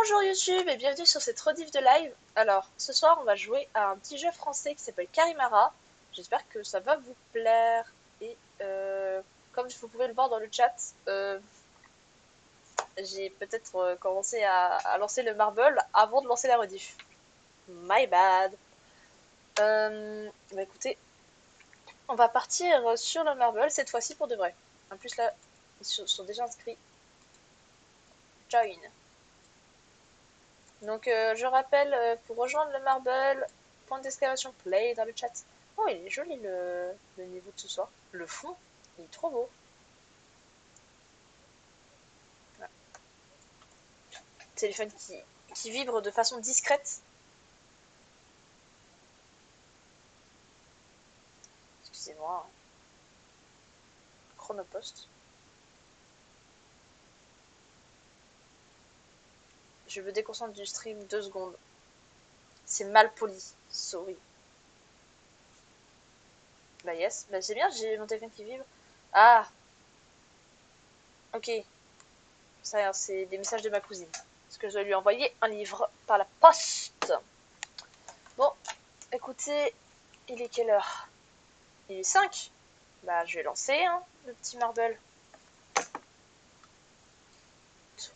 Bonjour YouTube et bienvenue sur cette rediff de live. Alors, ce soir on va jouer à un petit jeu français qui s'appelle Karimara. J'espère que ça va vous plaire. Et comme vous pouvez le voir dans le chat, j'ai peut-être commencé à lancer le marble avant de lancer la rediff. My bad. Bah écoutez, on va partir sur le marble cette fois-ci pour de vrai. En plus là, ils sont déjà inscrits. Join. Donc je rappelle, pour rejoindre le marble, point d'exclamation play dans le chat. Oh, il est joli le niveau de ce soir. Le fond, il est trop beau. Voilà. Téléphone qui vibre de façon discrète. Excusez-moi. Chronopost. Je me déconcentre du stream 2 secondes. C'est mal poli. Sorry. Bah yes. Bah c'est bien, j'ai mon téléphone qui vibre. Ah. Ok. Ça, c'est des messages de ma cousine. Parce que je dois lui envoyer un livre par la poste. Bon, écoutez, il est quelle heure? Il est 5. Bah, je vais lancer, hein, le petit marble.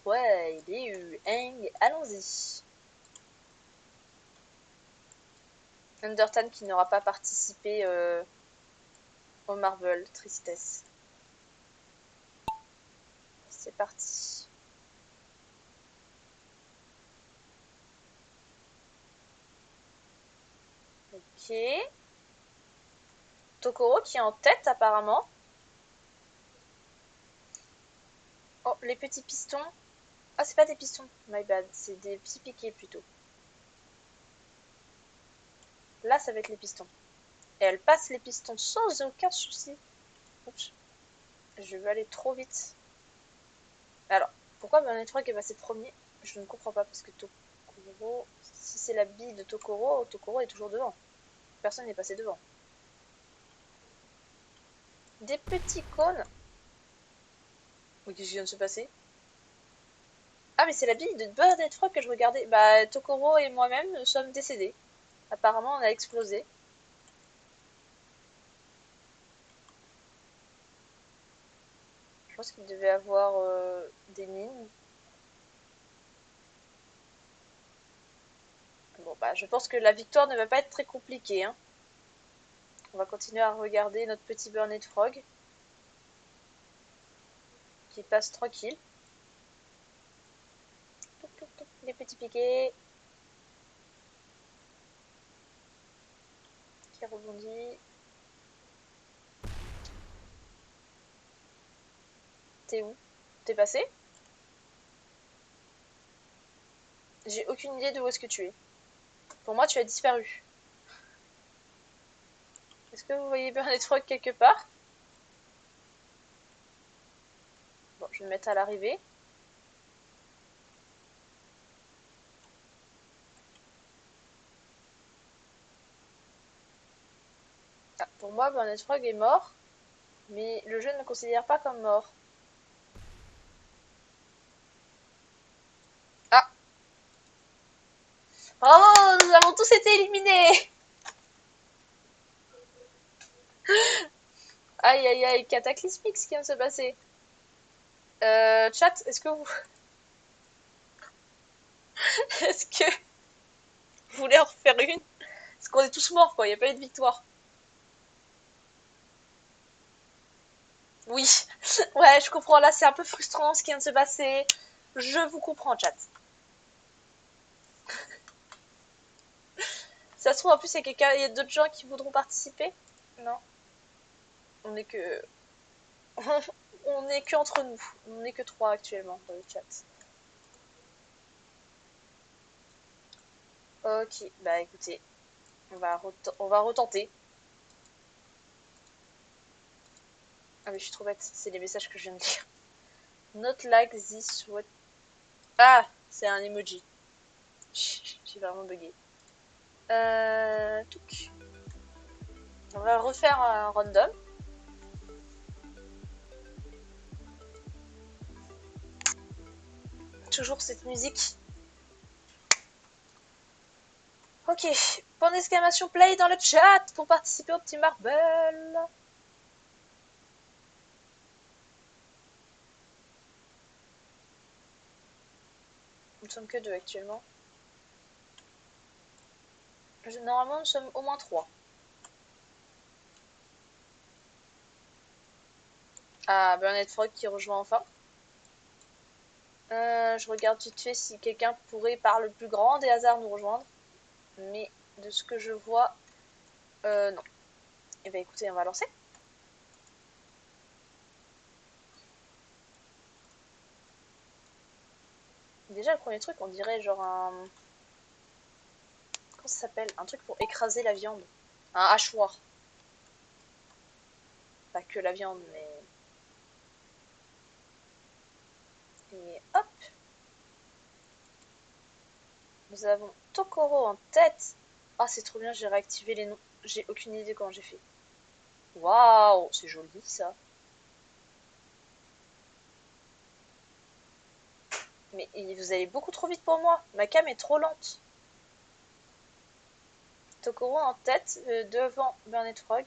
Ouais, il est eu. Hang, allons-y. Undertale qui n'aura pas participé au marble, tristesse. C'est parti. Ok. Tokoro qui est en tête apparemment. Oh, les petits pistons. Ah, c'est pas des pistons, my bad. C'est des petits piquets plutôt. Là, ça va être les pistons. Et elle passe les pistons sans aucun souci. Oups. Je vais aller trop vite. Alors, pourquoi Burnet Frog est passé premier? Je ne comprends pas parce que Tokoro... Si c'est la bille de Tokoro, Tokoro est toujours devant. Personne n'est passé devant. Des petits cônes. Mais qu'est-ce qui vient de se passer? Ah, mais c'est la bille de Burnet Frog que je regardais. Bah, Tokoro et moi-même sommes décédés. Apparemment, on a explosé. Je pense qu'il devait avoir des mines. Bon, bah, je pense que la victoire ne va pas être très compliquée, hein. On va continuer à regarder notre petit Burnet Frog. Qui passe tranquille. Les petits piquets. Qui rebondit. T'es où? T'es passé? J'ai aucune idée de où est-ce que tu es. Pour moi, tu as disparu. Est-ce que vous voyez Burnet Frog quelque part? Bon, je vais me mettre à l'arrivée. Ah, pour moi, Burnet Frog est mort, mais le jeu ne le considère pas comme mort. Ah! Oh, nous avons tous été éliminés! Aïe aïe aïe, cataclysmique ce qui vient de se passer. Chat, est-ce que vous... est-ce que vous voulez en refaire une? Parce qu'on est tous morts, quoi, il n'y a pas eu de victoire. Oui, ouais, je comprends, là c'est un peu frustrant ce qui vient de se passer. Je vous comprends, chat. Ça se trouve, en plus, il y a d'autres gens qui voudront participer? Non. On est que... on est que entre nous. On n'est que 3 actuellement dans le chat. Ok, bah écoutez, on va retenter. Ah mais je suis trop bête, c'est les messages que je viens de lire. Not like this what... Ah, c'est un emoji. J'ai vraiment bugué. Touc. On va refaire un random. Toujours cette musique Ok, point d'exclamation play dans le chat pour participer au petit marble. Nous ne sommes que deux actuellement. Normalement, nous sommes au moins 3. Ah, Burnett Frog qui rejoint enfin. Je regarde vite fait si quelqu'un pourrait, par le plus grand des hasards, nous rejoindre. Mais de ce que je vois, non. Et ben écoutez, on va lancer. Déjà, le premier truc, on dirait genre un... Comment ça s'appelle? Un truc pour écraser la viande. Un hachoir. Pas que la viande, mais... Et hop! Nous avons Tokoro en tête. Ah, c'est trop bien, j'ai réactivé les noms. J'ai aucune idée comment j'ai fait. Waouh, c'est joli ça. Mais vous allez beaucoup trop vite pour moi. Ma cam est trop lente. Tokoro en tête, devant Burnett Frog.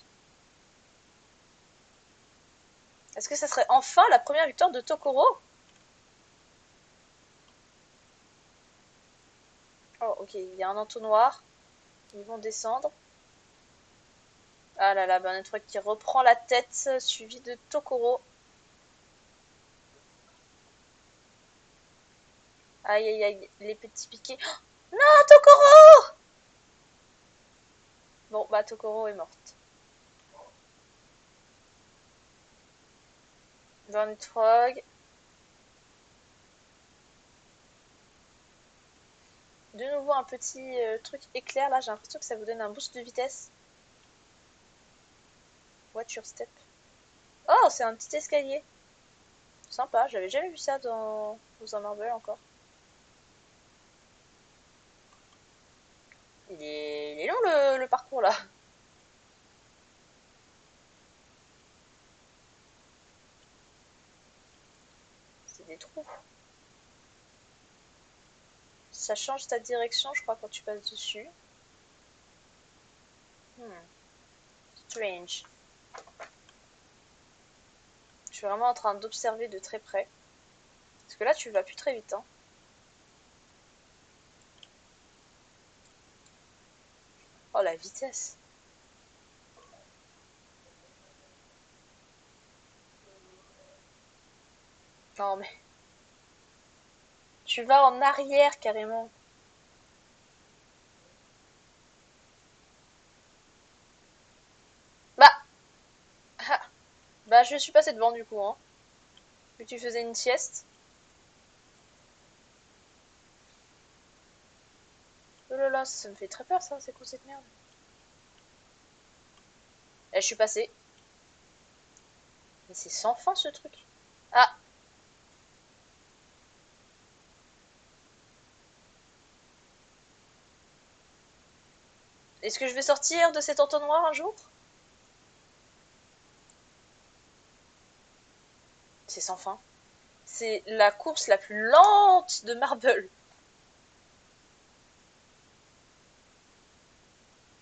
Est-ce que ça serait enfin la première victoire de Tokoro? Oh, ok, il y a un entonnoir. Ils vont descendre. Ah là là, Burnett Frog qui reprend la tête, suivi de Tokoro. Aïe aïe aïe, les petits piquets. Oh non, Tokoro! Bon, bah Tokoro est morte. Burnett Frog. De nouveau un petit truc éclair là, j'ai l'impression que ça vous donne un boost de vitesse. Watch your step. Oh, c'est un petit escalier. Sympa, j'avais jamais vu ça dans un Marvel encore. Il est long le parcours là. C'est des trous. Ça change ta direction, je crois, quand tu passes dessus. Strange. Je suis vraiment en train d'observer de très près. Parce que là, tu vas plus très vite. Hein. Oh, la vitesse. Non, mais... Tu vas en arrière, carrément. Bah... Ah. Bah, je suis passée devant, du coup, hein. Vu que tu faisais une sieste. Oh là là, ça me fait très peur, ça. C'est quoi cette merde? Eh, je suis passée. Mais c'est sans fin, ce truc. Ah, est-ce que je vais sortir de cet entonnoir un jour? C'est sans fin. C'est la course la plus lente de Marble.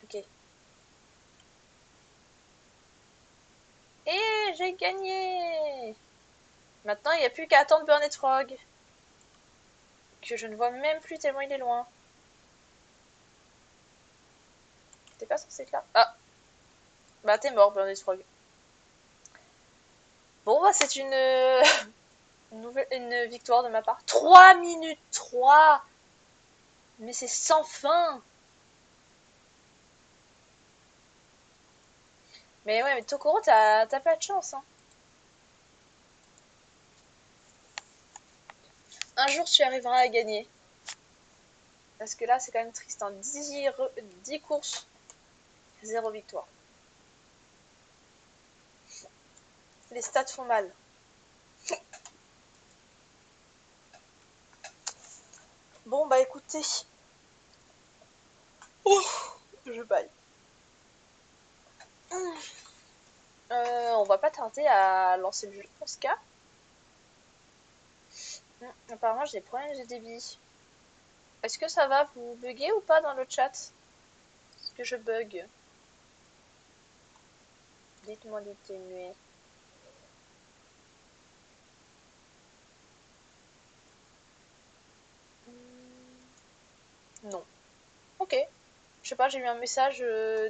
Ok. Et j'ai gagné! Maintenant, il n'y a plus qu'à attendre Burnett Frog. Que je ne vois même plus tellement il est loin. T'es pas censé être là? Ah! Bah, t'es mort, Burnett Frog. Bon, bah, c'est une victoire de ma part. 3 minutes 3. Mais c'est sans fin! Mais ouais, mais Tokoro, t'as pas de chance, hein. Un jour, tu arriveras à gagner. Parce que là, c'est quand même triste. Hein. 10 courses, 0 victoire. Les stats font mal. Bon, bah écoutez. Ouf, je baille. On va pas tarder à lancer le jeu pour ce cas. Apparemment, j'ai des problèmes de débit. Est-ce que ça va vous bugger ou pas dans le chat? que je bug? Dites-moi d'atténuer. Non. Ok. Je sais pas, j'ai eu un message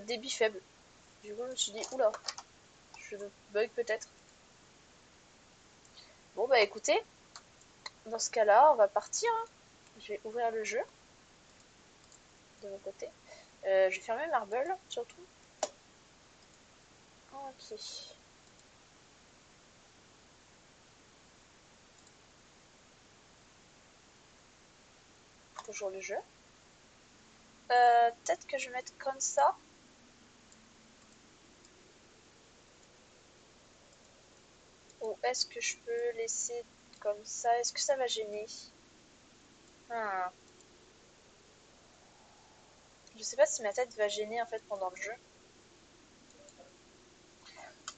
débit faible. Du coup, je me suis dit, oula, je bug peut-être. Bon, bah écoutez, dans ce cas-là, on va partir. Hein. Je vais ouvrir le jeu de mon côté. Je vais fermer Marble, surtout. Ok. Toujours le jeu. Peut-être que je vais mettre comme ça. Ou est-ce que je peux laisser comme ça? Est-ce que ça va gêner? Ah. Je sais pas si ma tête va gêner en fait pendant le jeu.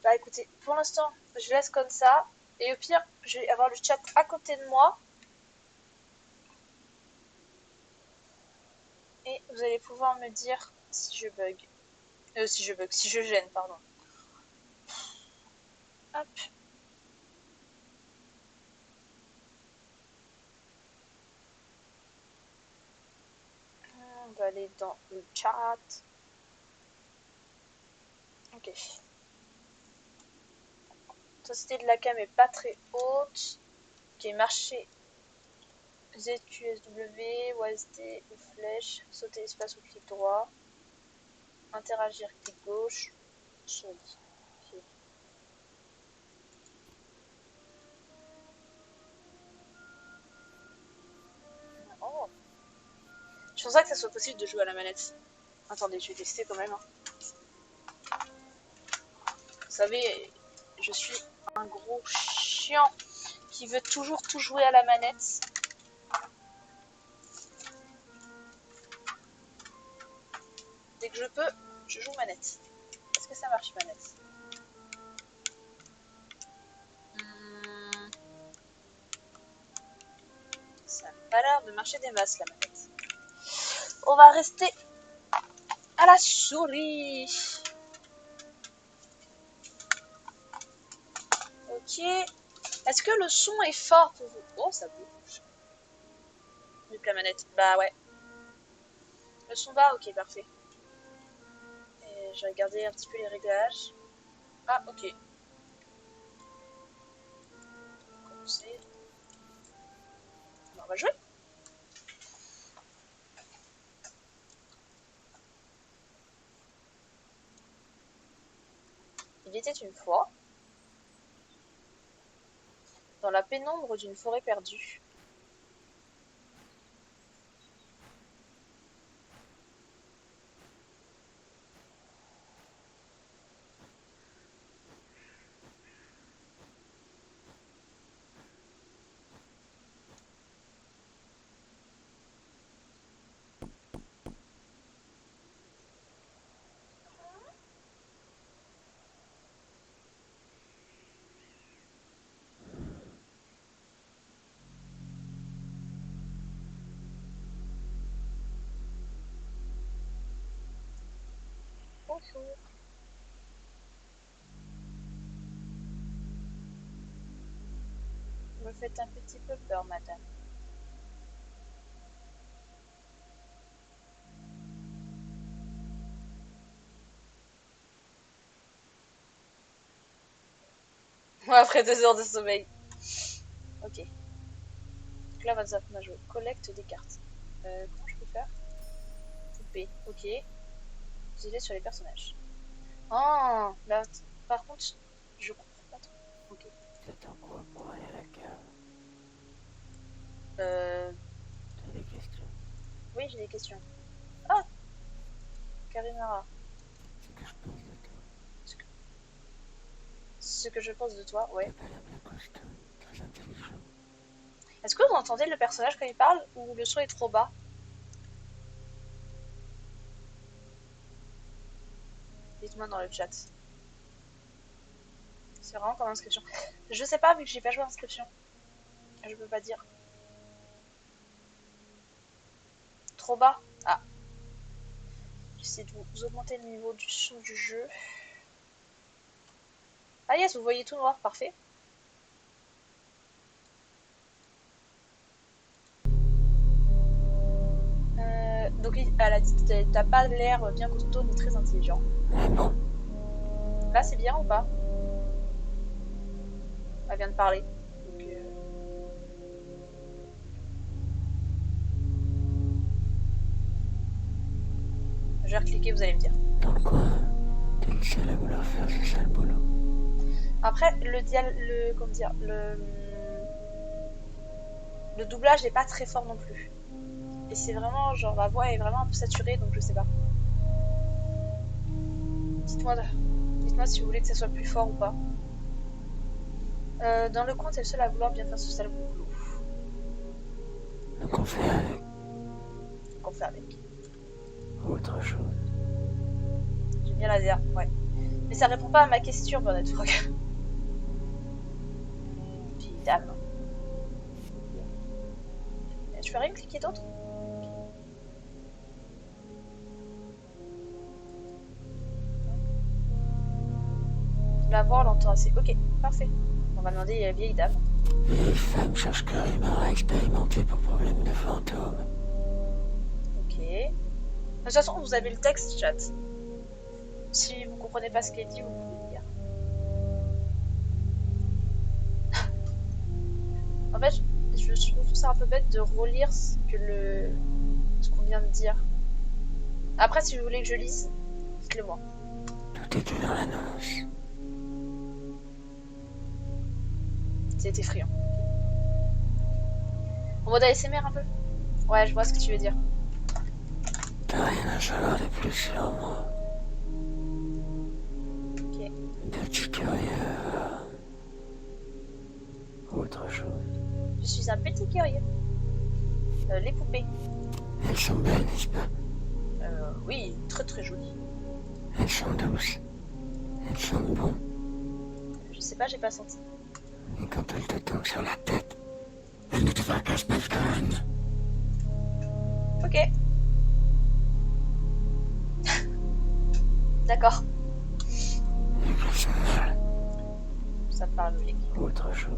Bah écoutez, pour l'instant, je laisse comme ça. Et au pire, je vais avoir le chat à côté de moi. Et vous allez pouvoir me dire si je bug. Si je gêne, pardon. Hop. On va aller dans le chat. Ok. Intensité de la cam est pas très haute. Ok, marcher ZQSW, OSD ou flèche, sauter espace ou clic droit, interagir clic gauche, souris. Okay. Oh. Je pense pas que ça soit possible de jouer à la manette. Attendez, je vais tester quand même. Hein. Vous savez, je suis un gros chiant qui veut toujours tout jouer à la manette. Dès que je peux, je joue manette. Est-ce que ça marche manette? Ça n'a pas l'air de marcher des masses la manette. On va rester à la souris. Ok. Est-ce que le son est fort pour vous? Oh, ça bouge. Avec la manette. Bah ouais. Le son va, ok, parfait. Et j'ai regardé un petit peu les réglages. Ah, ok. Commencer. On va jouer. Il était une fois, dans la pénombre d'une forêt perdue, bonjour. Vous me faites un petit peu peur, madame. Après 2 heures de sommeil. Ok. Donc là, WhatsApp m'a joué. Collecte des cartes. Comment je peux faire? Couper. Ok. Utiliser sur les personnages. Oh, là, par contre, je comprends pas trop. Ok. T'attends quoi pour aller à la cave? Euh... T'as des questions? Oui, j'ai des questions. Ah, Karimara. Ce que je pense de toi. Ce que je pense de toi, ouais. T'as pas l'air bien costaud, très intelligent. Est-ce que vous entendez le personnage quand il parle ou le son est trop bas? Dites-moi dans le chat. C'est vraiment comme inscription. Je sais pas vu que j'ai pas joué à inscription. Je peux pas dire. Trop bas? Ah. J'essaie de vous augmenter le niveau du son du jeu. Ah yes, vous voyez tout noir, parfait. Donc elle a dit t'as pas l'air bien costaud ni très intelligent. Mais bon, Là c'est bien ou pas? Elle vient de parler. Donc, je vais recliquer, vous allez me dire. dans le coin, t'es le seul à vouloir faire ce sale boulot. Après, comment dire, le doublage n'est pas très fort non plus. Et c'est vraiment, genre, la voix est vraiment un peu saturée, donc je sais pas. Dites-moi si vous voulez que ça soit plus fort ou pas. Dans le coin, t'es le seul à vouloir bien faire ce sale boulot. Donc on fait avec Qu'on fait avec. autre chose. J'aime bien la dire, ouais. Mais ça répond pas à ma question, Bernard Frog. Puis dame. Je peux rien cliquer d'autre? La voix, on l'entend assez. Ok, parfait. On va demander à la vieille dame. Vieille femme cherche carrément à expérimenter pour problème de fantôme. Ok. De toute façon, vous avez le texte, chat. Si vous comprenez pas ce qu'elle dit, vous pouvez le lire. En fait, je trouve ça un peu bête de relire ce qu'on vient de dire. Après, si vous voulez que je lise, dites-le moi. Tout était dans l'annonce. C'est effrayant. En mode ASMR un peu? Ouais, je vois ce que tu veux dire. T'as rien à savoir de plus sur moi. Ok. Petit curieux. Autre chose. Je suis un petit curieux. Les poupées. Elles sont belles, n'est-ce pas? Oui, très très jolies. Elles sont douces. Elles sentent bon. Je sais pas, j'ai pas senti. Et quand elles te tombent sur la tête, elles ne te fracassent pas le crâne. Ok. D'accord. Et qu'elles sont molles. Ça me parle logique. Autre chose.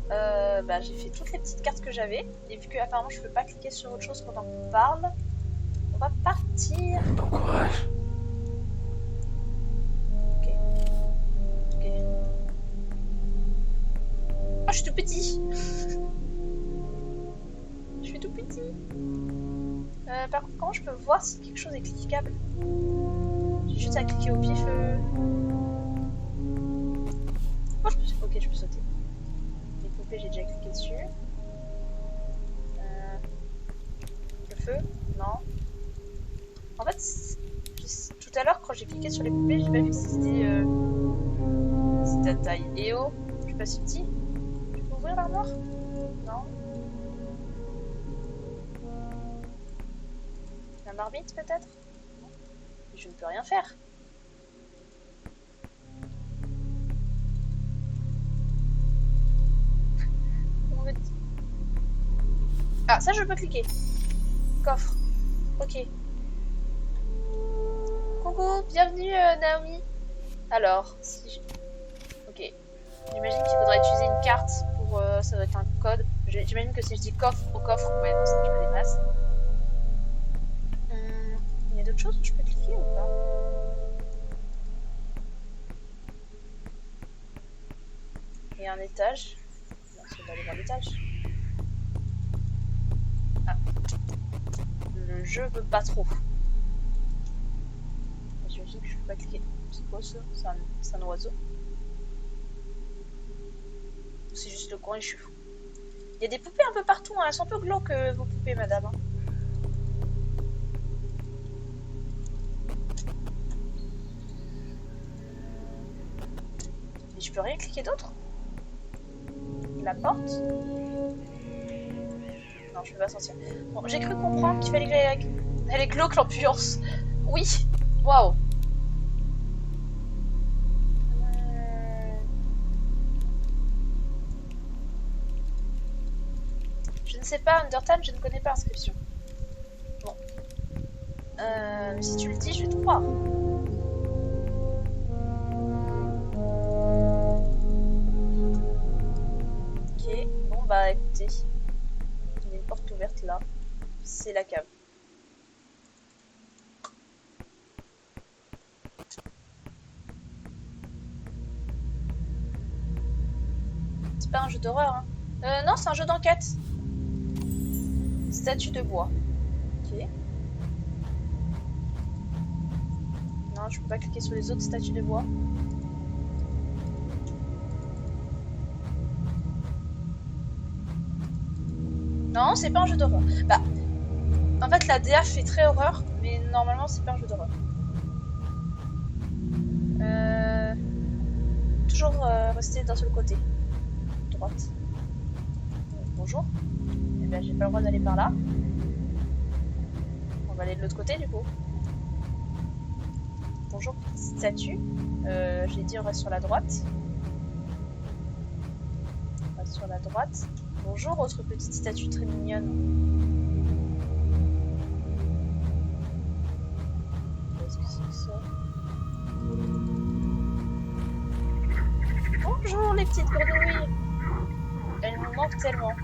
Bah, j'ai fait toutes les petites cartes que j'avais. Et vu que apparemment je peux pas cliquer sur autre chose pendant qu'on parle, on va partir. Bon courage. Ok. Ok. Oh, je suis tout petit. Je suis tout petit. Par contre, comment je peux voir si quelque chose est cliquable? J'ai juste à cliquer au pif. Oh, ok, je peux sauter. Les poupées, j'ai déjà cliqué dessus. Le feu? Non. En fait, tout à l'heure, quand j'ai cliqué sur les poupées, j'ai pas vu si c'était à taille. Et oh, je suis pas si petit. Tu peux ouvrir l'armoire? Non. La marmite, peut-être? Je ne peux rien faire. On me dit. Ah, ça, je peux cliquer. Coffre. Ok. Coucou, bienvenue Naomi. Alors, si je... Ok. J'imagine qu'il faudra utiliser une carte pour... ça doit être un code. J'imagine que si je dis coffre au coffre... Ouais, non, ça, je me déplace. Il y a d'autres choses où je peux cliquer ou pas? Il y a un étage. Non, ça va aller vers l'étage. Ah. Le jeu veut pas trop. J'imagine que je peux pas cliquer. C'est quoi ça? C'est un oiseau? C'est juste le coin et je suis fou. Il y a des poupées un peu partout, hein. Elles sont un peu glauques vos poupées, madame. Hein. Mais je peux rien cliquer d'autre? La porte? Non, je peux pas sortir. Bon, j'ai cru comprendre qu'il fallait que j'aille... Elle est glauque l'ambiance. Oui. Waouh. Je ne sais pas, Undertale, je ne connais pas Inscription. Bon. Mais si tu le dis, je vais te croire. Ok, bon bah écoutez, il y a une porte ouverte là. C'est la cave. C'est pas un jeu d'horreur, hein. Non, c'est un jeu d'enquête. Statue de bois. Ok. Non, je peux pas cliquer sur les autres statues de bois. Non, c'est pas un jeu d'horreur. Bah, en fait, la DA fait très horreur, mais normalement, c'est pas un jeu d'horreur. Toujours rester d'un seul côté. Droite. Bonjour. Eh ben, j'ai pas le droit d'aller par là. On va aller de l'autre côté, du coup. Bonjour, petite statue. J'ai dit on reste sur la droite. On reste sur la droite. Bonjour, autre petite statue très mignonne. Qu'est-ce que c'est que ça? Bonjour les petites grenouilles. Elles nous manquent tellement.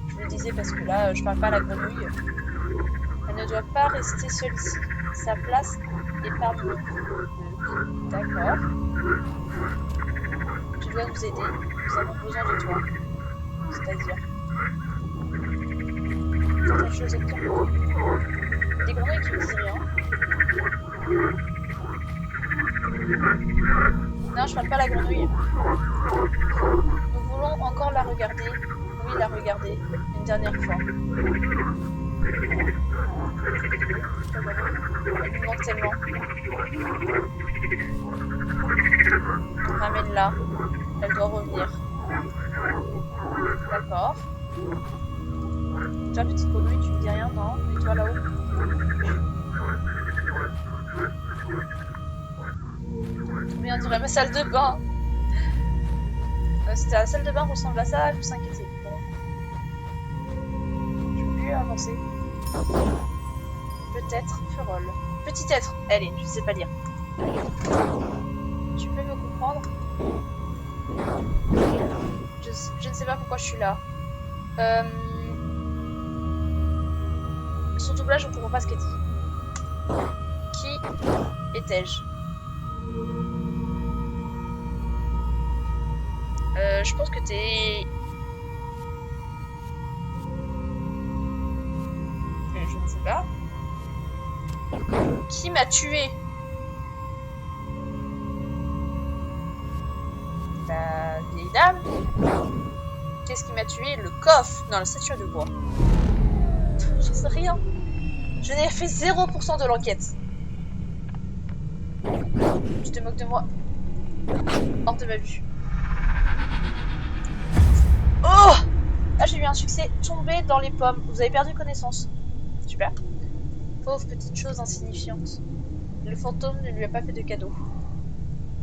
Je vous le disais parce que là, je parle pas à la grenouille. Elle ne doit pas rester seule ici. Sa place est parmi nous. D'accord. Tu dois nous aider. Nous avons besoin de toi. C'est-à-dire certaines choses obscures. Des grenouilles qui ne disent rien. Non, je parle pas à la grenouille. Nous voulons encore la regarder. Oui, la regarder. Une dernière fois. Elle nous manque tellement. Ramène-la. Elle doit revenir. D'accord. Toi, petite grenouille, tu me dis rien, non? Et toi, là-haut? Oui, on dirait ma salle de bain. C'était la salle de bain ressemble à ça, je me suis inquiétée. Bon. Je peux plus avancer. Peut-être Furol. Petit être. Allez, je sais pas lire. Tu peux me comprendre? Je ne sais pas pourquoi je suis là. Son doublage, on comprend pas ce qu'elle dit. Qui étais-je? Je pense que t'es... Je ne sais pas. Qui m'a tué? La vieille dame? Qu'est-ce qui m'a tué? Le coffre. Non, la statue de bois. Je sais rien. Je n'ai fait 0% de l'enquête. Tu te moques de moi. Hors de ma vue. Oh! Ah, j'ai eu un succès. Tombé dans les pommes. Vous avez perdu connaissance. Super. Pauvre petite chose insignifiante. Le fantôme ne lui a pas fait de cadeau.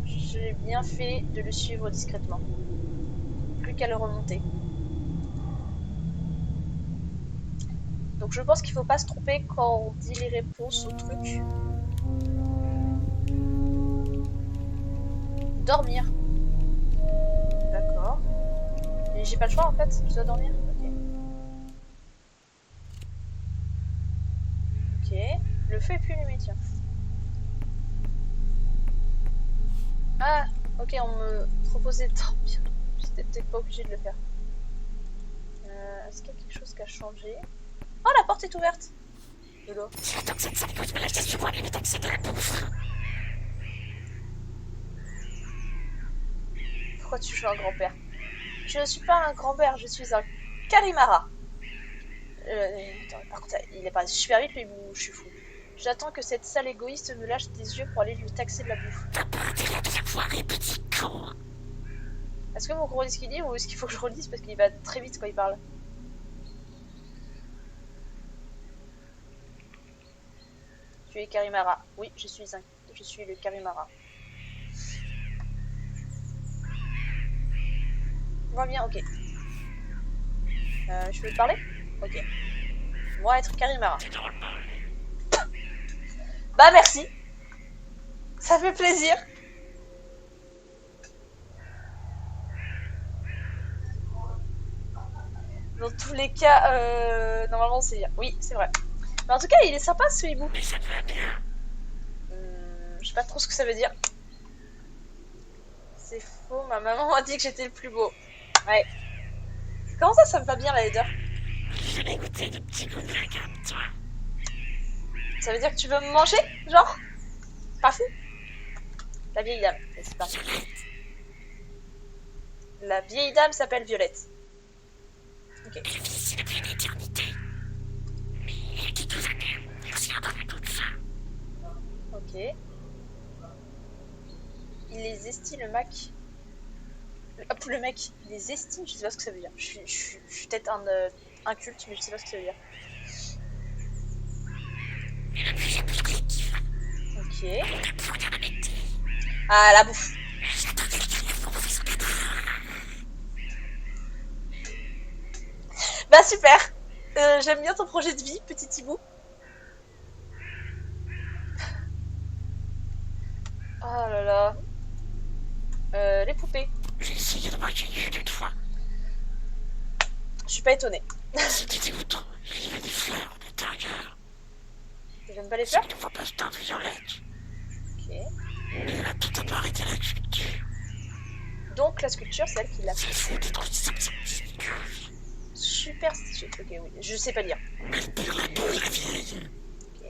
J'ai bien fait de le suivre discrètement. Plus qu'à le remonter. Donc je pense qu'il faut pas se tromper quand on dit les réponses au truc. Dormir. D'accord. Et j'ai pas le choix en fait, je dois dormir. Ok. Ok. Le feu est plus allumé, tiens. Ah, ok, on me proposait de dormir. J'étais peut-être pas obligée de le faire. Est-ce qu'il y a quelque chose qui a changé? Oh, la porte est ouverte. De l'eau. Pourquoi tu joues un grand-père? Je ne suis pas un grand-père, je suis un Kalimara. Par contre, il est pas super vite lui, je suis fou. J'attends que cette sale égoïste me lâche des yeux pour aller lui taxer de la bouffe. Est-ce que vous comprenez ce qu'il dit ou est-ce qu'il faut que je relise parce qu'il va très vite quand il parle? Tu es Karimara. Oui, je suis le Karimara. On va bien, ok. Je peux te parler? Ok. Moi être Karimara. Bah merci. Ça fait plaisir. Dans tous les cas, normalement c'est bien. Oui, c'est vrai. Mais en tout cas, il est sympa ce hibou. Mais ça te va bien. Je sais pas trop ce que ça veut dire. C'est faux, ma maman m'a dit que j'étais le plus beau. Ouais. Comment ça me va bien la laideur? J'ai jamais goûté de petits gobelins comme toi. Ça veut dire que tu veux me manger? Genre? Pas fou? La vieille dame. C'est parti. La vieille dame s'appelle Violette. Ok. Elle vit ici depuis une éternité. Mais elle dit tout à terme. Merci d'avoir tout ça. Ok. Il les estime le Mac. Hop, le mec, il les estime, je sais pas ce que ça veut dire. Je suis peut-être un culte, mais je sais pas ce que ça veut dire. Elle a plusieurs perspectives. Ok. Elle a pour dire la métier. Ah, la bouffe. J'attendais que tu lèves pour bouffer son cadavre. Bah super. J'aime bien ton projet de vie, petit hibou. Oh là là. Les poupées. J'ai essayé de manger une fois. Je suis pas étonnée. C'était dégoûtant. Il y avait des fleurs à l'intérieur. J'aime pas les C'est fleurs? une fois passe-temps violette. Ok. Mais elle a tout à part arrêté la sculpture. Donc la sculpture, c'est elle qui l'a fait. C'est fou d'être aussi Super stylé. Ok, oui. Je sais pas lire. Elle perd la peau de la vieille. Ok.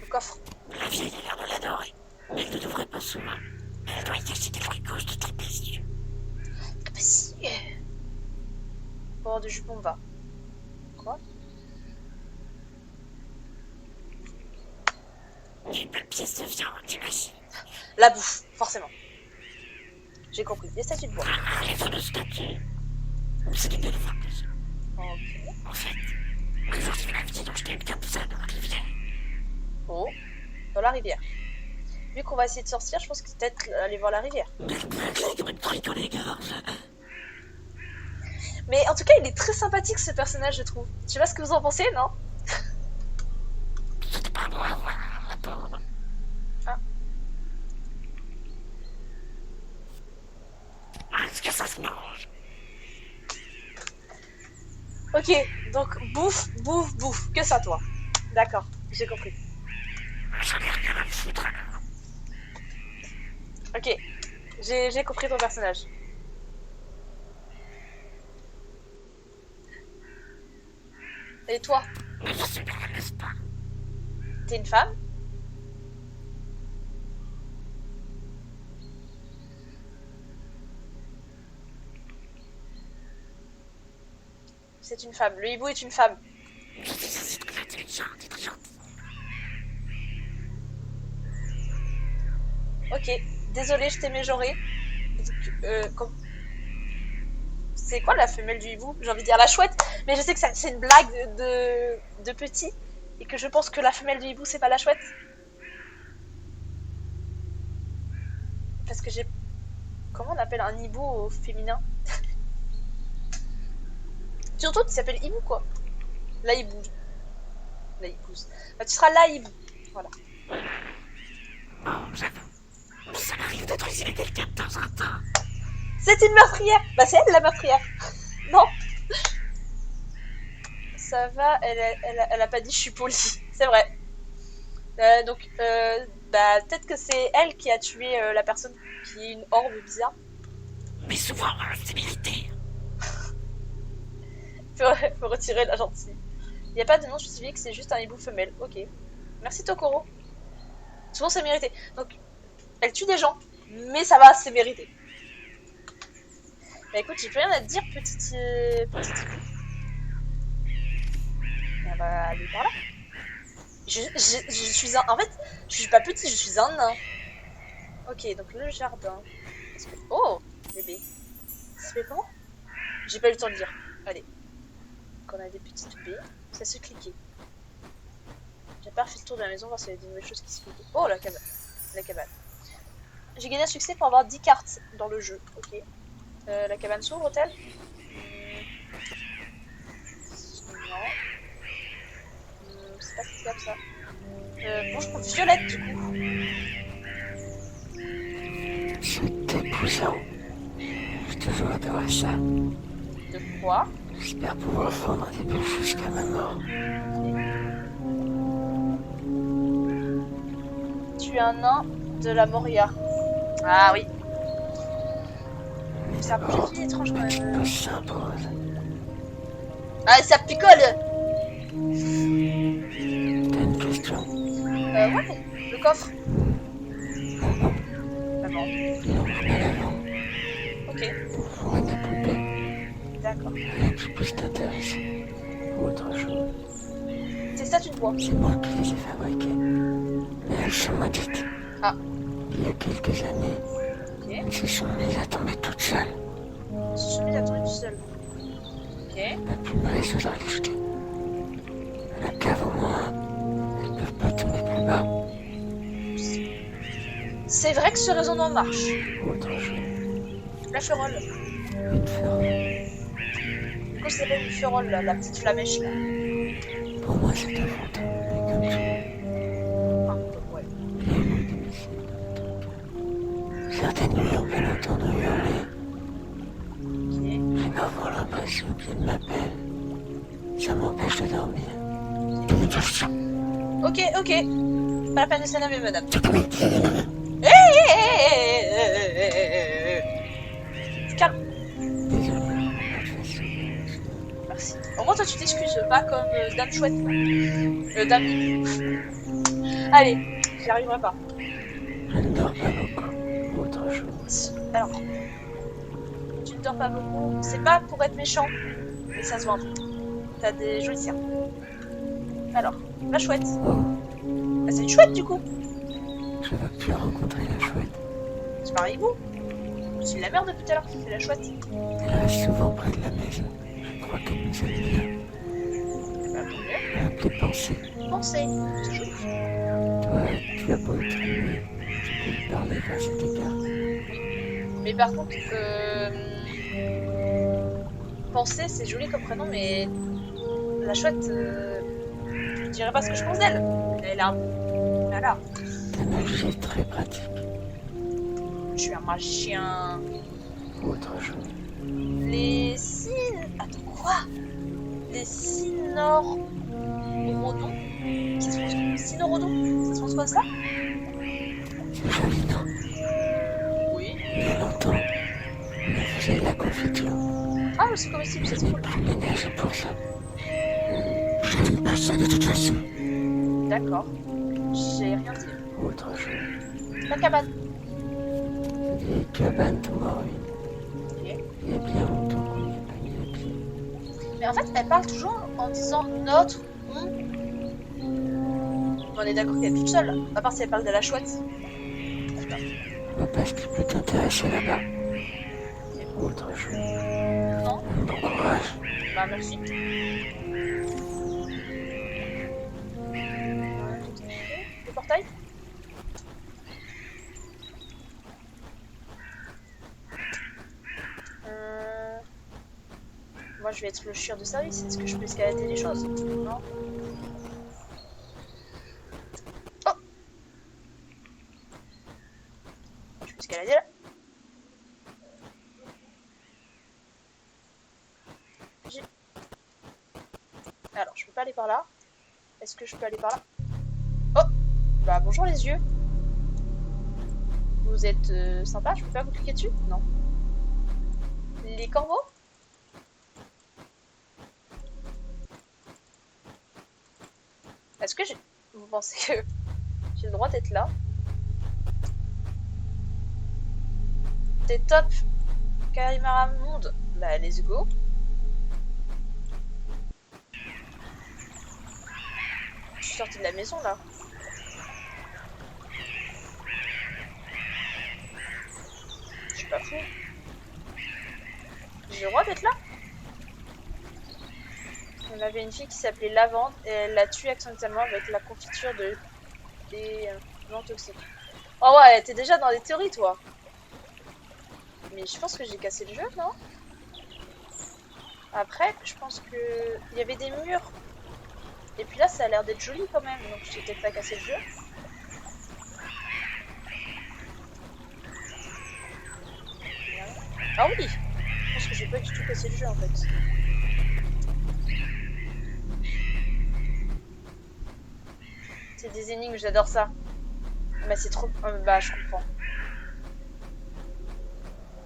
Le coffre. La vieille a l'air de l'adorer. Mais elle ne devrait pas souvent. Elle doit y cacher quelque chose de très précieux. Ah bah si. Bord de jupon va. Quoi? Une belle pièce de viande, j'imagine. La bouffe, forcément. J'ai compris. Les statues de bois. Ah, les fameuses statues. C'est des belles fameuses. Ok. En fait, un jour, je vais la vie dont je t'aime comme ça dans la rivière. Oh. Dans la rivière. Vu qu'on va essayer de sortir, je pense que c'est peut-être aller voir la rivière. Mais elle peut agir comme une truite dans les gorges. Mais en tout cas, il est très sympathique ce personnage, je trouve. Je sais pas ce que vous en pensez, non? C'était pas bon à voir, la pauvre. Ah. Est-ce que ça se mange? Ok, donc bouffe, bouffe, bouffe. Que ça, toi? D'accord, j'ai compris. J'en ai rien à foutre alors. Ok, j'ai compris ton personnage. Et toi? Mais je suis bien, n'est-ce pas? T'es une femme? C'est une femme. Le hibou est une femme. Je suis aussi très intelligente et très gentille. Ok, désolé, je t'ai méjoré. C'est quoi la femelle du hibou? J'ai envie de dire la chouette, mais je sais que c'est une blague de petit, et que je pense que la femelle du hibou, c'est pas la chouette. Parce que j'ai... Comment on appelle un hibou au féminin? Surtout, tu s'appelles hibou, quoi. La hibou. La hibouse. Bah, tu seras la hibou. Voilà. Bon, j'avoue. Ça m'arrive d'autoriser quelqu'un de temps en temps. C'est une meurtrière. Bah, c'est elle, la meurtrière. Non. Ça va, elle a pas dit je suis polie. C'est vrai. Bah, peut-être que c'est elle qui a tué la personne qui est une orbe bizarre. Mais souvent, c'est mérité. Faut retirer la gentille. Il n'y a pas de nom spécifique, c'est juste un hibou femelle. Ok. Merci Tokoro. Souvent c'est mérité. Donc, elle tue des gens, mais ça va, c'est mérité. Bah écoute, j'ai plus rien à te dire, petit hibou. On va aller par là. Je suis un... En fait, je suis pas petit, je suis un nain. Ok, donc le jardin. Oh, bébé. Ça s'appelle comment? J'ai pas eu le temps de lire. Allez. Donc on a des petites baies. Ça se cliquait. J'ai pas fait le tour de la maison voir s'il y avait des nouvelles choses qui se cliquaient. Oh, la cabane. La cabane. J'ai gagné un succès pour avoir 10 cartes dans le jeu. Ok. La cabane s'ouvre-t-elle? Non. C'est pas si comme ça. Bon, je violette du coup. C'est épousant. J'ai toujours adoré ça. De quoi? J'espère pouvoir fondre des bulles jusqu'à ma mort. Tu es un nain de la Moria. Ah oui. C'est un projet de vie étrange quand Petite même. pause s'impose. Ah, ça picole! T'as une question? Ouais, le coffre. D'abord. L'ouvre à l'avant. Ok, Pour voir des poupées. d'accord. Rien qui puisse t'intéresser. Ou autre chose. Ces statues de bois. C'est moi qui les ai fabriquées. Mais elles sont maudites. Ah, Il y a quelques années, ok. elles se sont mises à tomber toutes seules. Je suis mis à tomber tout seul. Ok. La plus mauvaise faudra les jeter. À la cave au moins, elles peuvent pas tomber plus bas. C'est vrai que ce raisonnement marche. Ou autre chose. La ferolle. Une ferolle. Du coup, ça s'appelle une ferolle, là, la petite flamèche là. Pour moi, c'est un fantôme. Mais comme tout, Ah, ouais. il y a eu des messieurs. Certaines nuits, on peut l'entendre hurler. Ok. J'ai parfois l'impression qu'il m'appelle. Ça m'empêche de dormir. Ok, ok. Pas la peine de s'énerver, madame. Calme. Désolé, pas de façon. Merci. Au moins, toi, tu t'excuses pas comme Dame Chouette. Dame. Allez, j'y arriverai pas. Je ne dors pas beaucoup. Autre chose. Alors, tu ne dors pas beaucoup. C'est pas pour être méchant, mais ça se voit un peu. T'as des jolis cernes. Alors, la chouette. Oh, Ah, c'est une chouette du coup. je veux plus rencontrer la chouette. C'est pas un hibou. C'est la mère depuis tout à l'heure. C'est la chouette. Elle reste souvent près de la maison. Je crois qu'elle nous aime bien. Bah, tant mieux. Elle a appelé Pensée. Pensez. C'est joli. Toi, tu as beau être aimé, tu peux lui parler grâce à tes cartes. Mais par contre, Pensée, c'est joli comme prénom, mais la chouette, je dirais pas ce que je pense d'elle. Elle a un... Voilà. La magie est très pratique. Je suis un magicien. Autre chose. Les Attends, quoi? Les Sinorodons? Ça se prononce Sinorodons? Ça se prononce comme ça? C'est joli, non? Oui. Il y a longtemps, on faisait de la confiture. Ah, c'est comestible, c'est Il cool. plus l'énergie pour ça. Je dis pas ça de toute façon. D'accord. J'ai rien dit. Autre chose. La cabane. Une vieille cabane tombe en ruine. Ok. Il y a bien longtemps qu'on n'y a pas mis les pieds. Mais en fait, elle parle toujours en disant notre, on est d'accord qu'elle est toute seule, à part si elle parle de la chouette. Je vois pas ce qui peut t'intéresser là-bas. Autre chose. Non? Bon courage. Bah merci. Le portail? Moi je vais être le chieur de service, est-ce que je peux escalader les choses? Non? Oh! Je peux escalader là? Alors, je peux pas aller par là. Est-ce que je peux aller par là? Oh! Bah bonjour les yeux. Vous êtes sympa, je peux pas vous cliquer dessus? Non. Les corbeaux? Est-ce que vous pensez que j'ai le droit d'être là? T'es top, Karimara Monde. Bah let's go. Je suis sortie de la maison là. Je suis pas fou. J'ai le droit d'être là? On avait une fille qui s'appelait Lavande et elle l'a tuée accidentellement avec la confiture de des non toxiques. Oh ouais, t'es déjà dans des théories toi. Mais je pense que j'ai cassé le jeu, non? Après, je pense que il y avait des murs. Et puis là, ça a l'air d'être joli quand même, donc j'ai peut-être pas cassé le jeu. Ah oui. Je pense que j'ai pas du tout cassé le jeu en fait. C'est des énigmes, j'adore ça. Mais c'est trop... bah je comprends.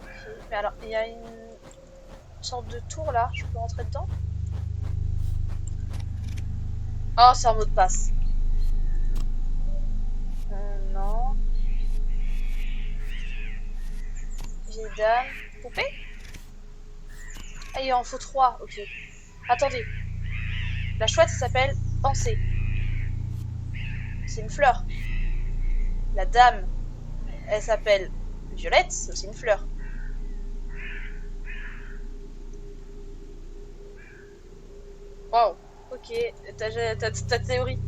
Okay. Mais alors, il y a une sorte de tour là, je peux rentrer dedans? Oh, c'est un mot de passe. Non. Vieille dame. Poupée? Ah, il en faut 3, ok. Attendez. La chouette, ça s'appelle Pensée. C'est une fleur. La dame, elle s'appelle Violette, c'est aussi une fleur. Waouh. Ok, ta théorie.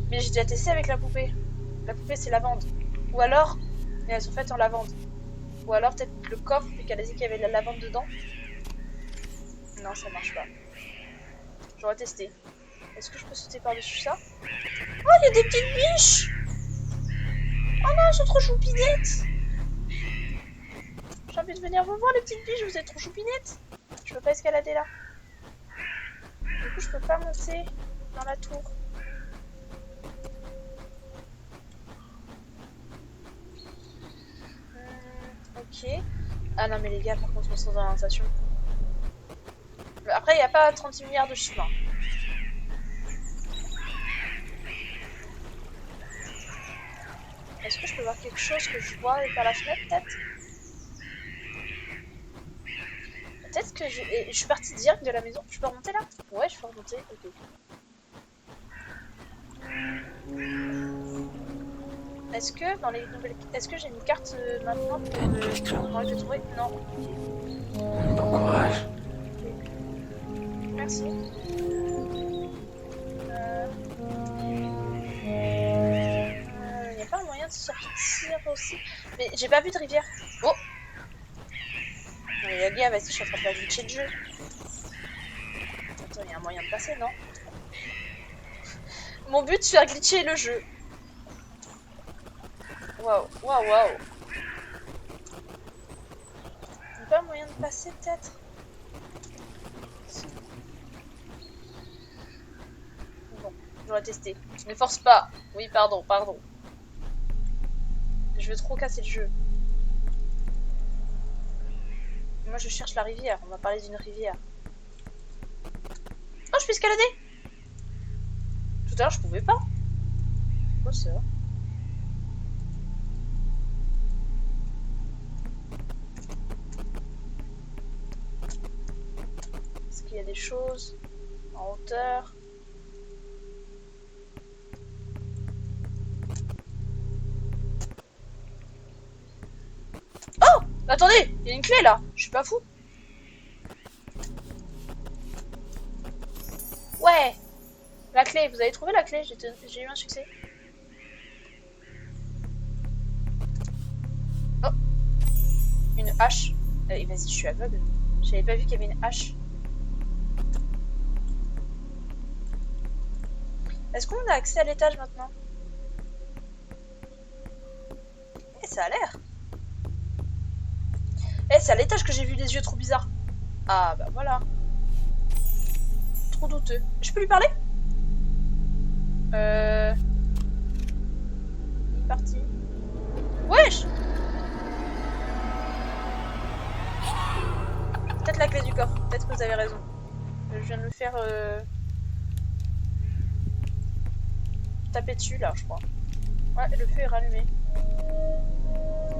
Mais j'ai déjà testé avec la poupée. La poupée, c'est lavande. Ou alors, elles sont faites en lavande. Ou alors peut-être le coffre, et qu'elle a dit qu'il y avait de la lavande dedans. Non, ça marche pas. J'aurais testé. Est-ce que je peux sauter par-dessus ça? Oh, il y a des petites biches! Oh non, elles sont trop choupinettes! J'ai envie de venir vous voir, les petites biches, vous êtes trop choupinettes! Je peux pas escalader là. Du coup, je peux pas monter dans la tour. Ok. Ah non, mais les gars, par contre, sans orientation. Après, il n'y a pas 36 milliards de chemins. Est-ce que je peux voir quelque chose que je vois par la fenêtre, peut-être? Peut-être que je suis partie direct de la maison. Je peux remonter là? Ouais, je peux remonter. Ok. Est-ce que dans les nouvelles... Est-ce que j'ai une carte maintenant pour le trouver? Non. Bon courage. Okay. Merci. Y a pas un moyen de sortir aussi? Mais j'ai pas vu de rivière. Oh! Non mais les gars, vas-y, je suis en train de faire glitcher le jeu. Attends, il y a un moyen de passer, non? Mon but, c'est faire glitcher le jeu. Waouh, waouh, waouh. Il n'y a pas un moyen de passer, peut-être? Bon, j'aurais testé. Ne force pas. Oui, pardon, pardon. Je veux trop casser le jeu. Moi, je cherche la rivière. On m'a parlé d'une rivière. Oh, je peux escalader! Tout à l'heure, je pouvais pas. Quoi ça? Est-ce qu'il y a des choses en hauteur? Oh! Attendez! Il y a une clé là! Je suis pas fou! Ouais! La clé! Vous avez trouvé la clé? J'ai eu un succès. Oh! Une hache. Vas-y, je suis aveugle. J'avais pas vu qu'il y avait une hache. Est-ce qu'on a accès à l'étage maintenant? Eh, ça a l'air. Eh, c'est à l'étage que j'ai vu des yeux trop bizarres. Ah, bah voilà. Trop douteux. Je peux lui parler? Il est parti. Wesh! Peut-être la clé du coffre. Peut-être que vous avez raison. Je viens de me faire taper dessus là, je crois. Ouais, le feu est rallumé.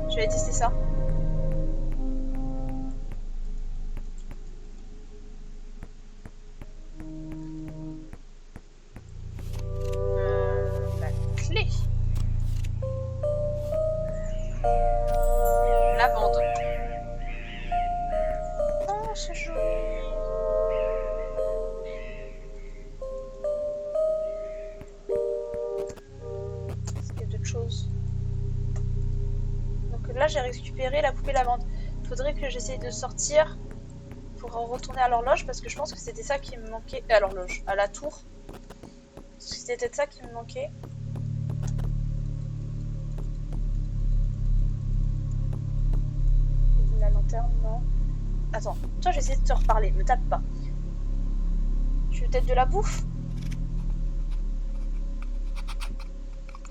Je vais aller tester ça. La clé. Lavande. Oh, c'est joli. Est-ce qu'il y a d'autres choses? Donc là, j'ai récupéré la poupée lavande. Il faudrait que j'essaye de sortir pour retourner à l'horloge parce que je pense que c'était ça qui me manquait. À l'horloge, à la tour. C'était peut-être ça qui me manquait. la lanterne, non. Attends, toi je vais essayer de te reparler, me tape pas. Tu veux peut-être de la bouffe?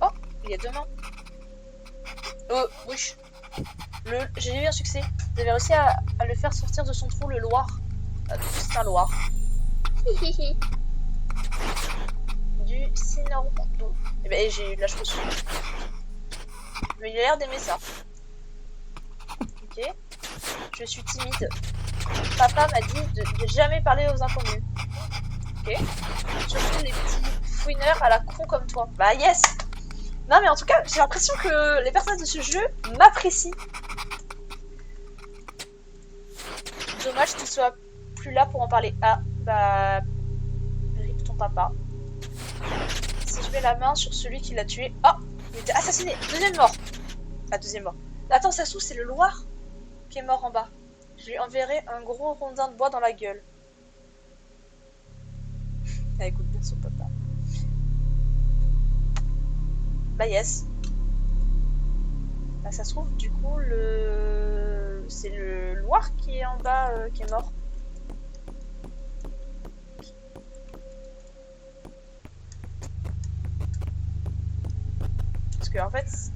Oh, il y a 2 mains. Oh, wesh. J'ai eu un succès. Vous avez réussi à le faire sortir de son trou, le Loir. C'est un Loir. Du Cinnardon. Et ben j'ai eu de la chance. Mais il a l'air d'aimer ça. Ok. Je suis timide. Papa m'a dit de jamais parler aux inconnus. Ok. Surtout les petits fouineurs à la con comme toi. Bah yes. Non mais en tout cas, j'ai l'impression que les personnages de ce jeu m'apprécient. Dommage qu'il soit plus là pour en parler. Ah, bah... rip ton papa. Si je mets la main sur celui qui l'a tué... Oh, il était assassiné. Deuxième mort. Ah, deuxième mort. Attends, ça se trouve, c'est le Loir qui est mort en bas. Je lui enverrai un gros rondin de bois dans la gueule. Ah, écoute bien son papa. Bah yes. Bah ça se trouve, du coup, c'est le Loir qui est en bas, qui est mort. Parce que en fait,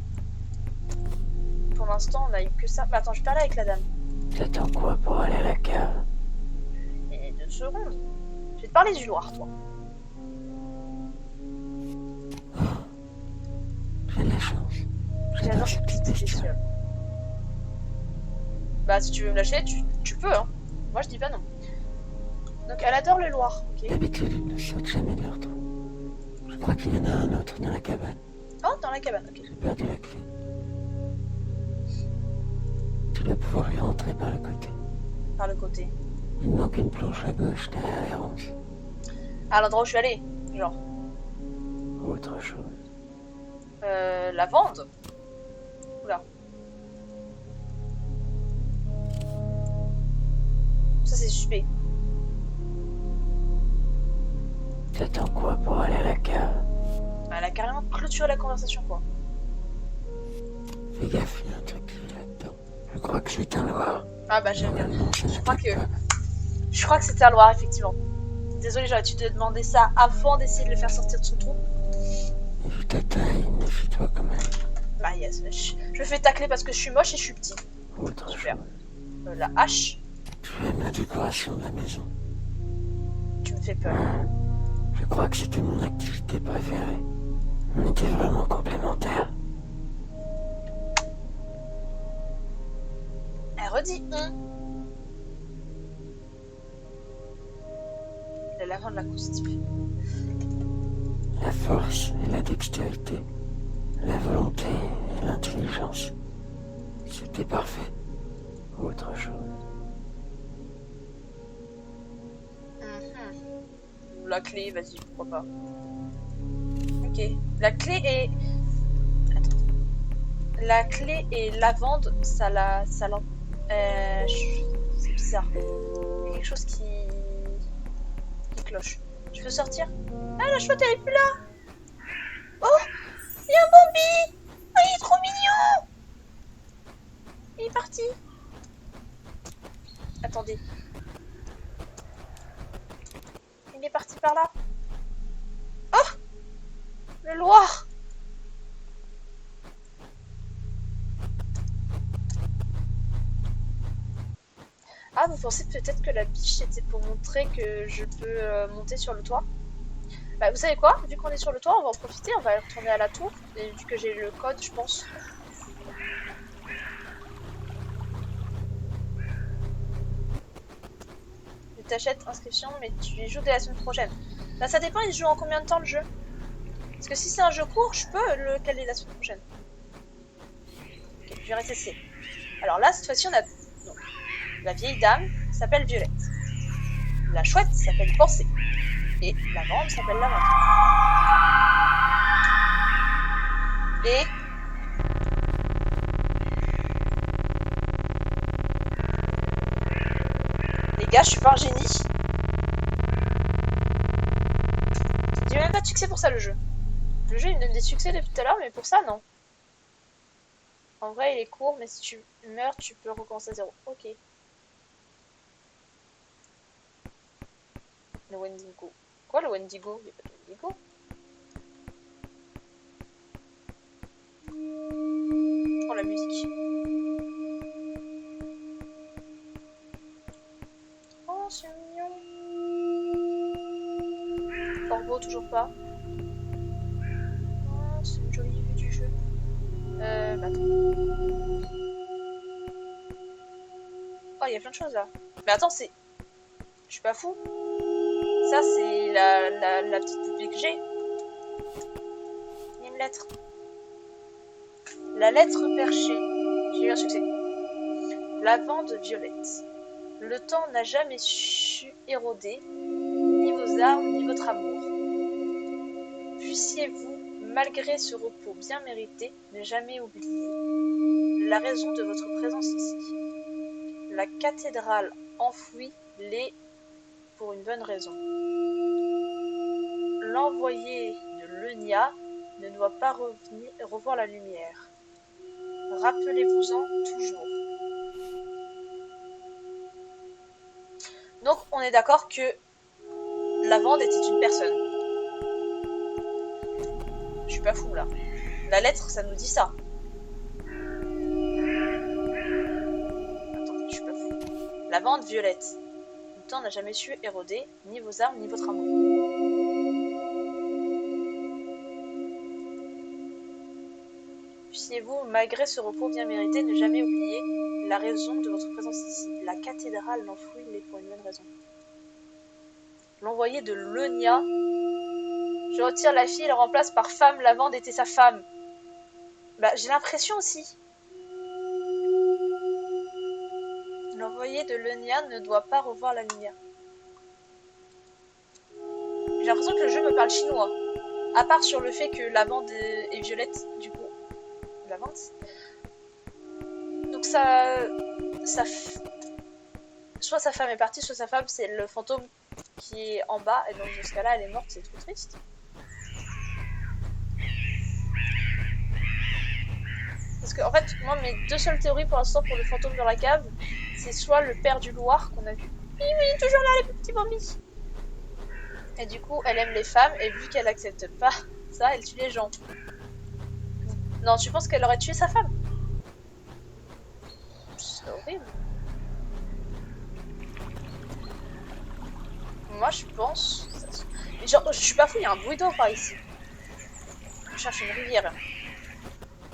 pour l'instant, on a eu que ça. Bah attends, je parlais avec la dame. T'attends quoi pour aller à la cave? Et 2 secondes. Je vais te parler du Loir, toi. J'ai de la chance. J'adore ces petites bestioles. Bah si tu veux me lâcher, tu peux, hein. Moi je dis pas non. Donc elle adore le Loir, ok. D'habitude, ils ne sortent jamais de leur trou. Je crois qu'il y en a un autre dans la cabane. Oh, dans la cabane, ok. J'ai perdu la clé. Tu dois pouvoir y rentrer par le côté. Par le côté. Il manque une planche à gauche derrière les ronces. À l'endroit où je suis allée, genre. Autre chose. Lavande. Oula. Ça c'est suspect. T'attends quoi pour aller à la cave? Elle a carrément clôturé la conversation, quoi. Fais gaffe, il y a un truc qui vit là-dedans. Je crois que c'est un Loir. Ah bah j'aime bien. Non, ça Je crois que... n'attaque pas. Je crois que c'était un Loir, effectivement. Désolée, j'aurais dû te demander ça avant d'essayer de le faire sortir de son trou. Et vu ta taille, méfie-toi quand même. Bah yes, je me fais tacler parce que je suis moche et je suis petit. Autre Super. chose. La hache, Tu aimes la décoration de la maison. tu me fais peur. Je crois que c'était mon activité préférée. On était vraiment complémentaires. Elle redit La lavande la constipée. La force et la dextérité. La volonté et l'intelligence. C'était parfait. Autre chose. La clé, vas-y, pourquoi pas. Ok. La clé est... Attends. La clé et lavande, ça c'est bizarre. Il y a quelque chose qui cloche. Je peux sortir? Ah, la chouette, elle est plus là! Oh! Il y a un Bambi! Oh, il est trop mignon! Il est parti. Attendez. Il est parti par là. Oh! Le Loir! Ah, vous pensez peut-être que la biche était pour montrer que je peux monter sur le toit? Bah, vous savez quoi? Vu qu'on est sur le toit, on va en profiter, on va retourner à la tour. Et vu que j'ai le code, je pense. Je t'achète inscription, mais tu y joues dès la semaine prochaine. Bah, ça dépend, il se joue en combien de temps le jeu? Parce que si c'est un jeu court, je peux le caler la semaine prochaine. Ok, je vais rester. Alors là, cette fois-ci, on a... Non. La vieille dame s'appelle Violette. La chouette s'appelle Pensée. Et la lavande s'appelle Lavande. Et... Les gars, je suis pas un génie. J'ai même pas de succès pour ça, le jeu. Le jeu, il me donne des succès depuis tout à l'heure, mais pour ça, non. En vrai, il est court, mais si tu meurs, tu peux recommencer à zéro. Ok. Le Wendigo. Quoi le Wendigo? Il n'y a pas de Wendigo. Oh la musique. Oh c'est mignon. Corbeau toujours pas. Oh c'est une jolie vue du jeu. Bah attends. Oh il y a plein de choses là. Mais attends c'est... Je suis pas fou. Ça c'est la petite poupée que j'ai. Il y a une lettre. La lettre perchée. J'ai eu un succès. Lavande violette. Le temps n'a jamais su éroder ni vos armes ni votre amour. Puissiez-vous, malgré ce repos bien mérité, ne jamais oublier la raison de votre présence ici. La cathédrale enfouie l'est pour une bonne raison. L'envoyé de Lenia ne doit pas revoir la lumière. Rappelez-vous-en toujours. Donc on est d'accord que Lavande était une personne. Je suis pas fou là. La lettre, ça nous dit ça. Attends, je suis pas fou. Lavande violette. Le temps n'a jamais su éroder ni vos armes ni votre amour. Puissiez-vous, malgré ce repos bien mérité, ne jamais oublier la raison de votre présence ici. La cathédrale l'enfouit l'est pour une bonne raison. L'envoyé de Lenia. Je retire la fille et la remplace par femme. Lavande était sa femme. Bah, j'ai l'impression aussi. L'envoyé de Lenia ne doit pas revoir la lumière. J'ai l'impression que le jeu me parle chinois. À part sur le fait que Lavande est violette, du coup. Lavande. Donc soit sa femme est partie, soit sa femme c'est le fantôme qui est en bas, et donc dans ce cas-là elle est morte, c'est trop triste. Parce que en fait, moi mes deux seules théories pour l'instant pour le fantôme dans la cave, c'est soit le père du Loir qu'on a vu. Oui, toujours là les petits bambis. Et du coup elle aime les femmes, et vu qu'elle accepte pas ça, elle tue les gens. Non, tu penses qu'elle aurait tué sa femme? C'est horrible. Moi je pense... Genre, je suis pas fou, il y a un bruit d'eau par ici. Je cherche une rivière.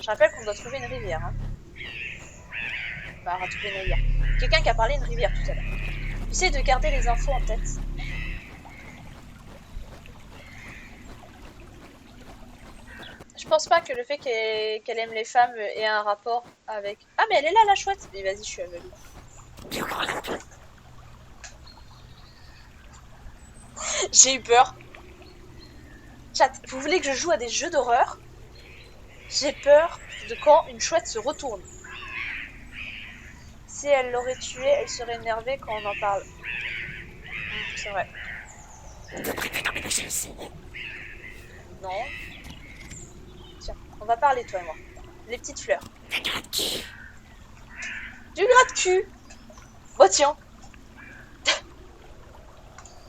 Je rappelle qu'on doit trouver une rivière. Hein. Bah, on va trouver une rivière. Quelqu'un qui a parlé d'une rivière tout à l'heure. Essayez de garder les infos en tête. Je pense pas que le fait qu'elle aime les femmes ait un rapport avec... Ah mais elle est là la chouette. Mais vas-y, je suis aveugle. J'ai eu peur. Chat, vous voulez que je joue à des jeux d'horreur? J'ai peur de quand une chouette se retourne. Si elle l'aurait tué, elle serait énervée quand on en parle. C'est vrai. Non. Tiens, on va parler toi et moi. Les petites fleurs. Du gratte-cul. Oh tiens.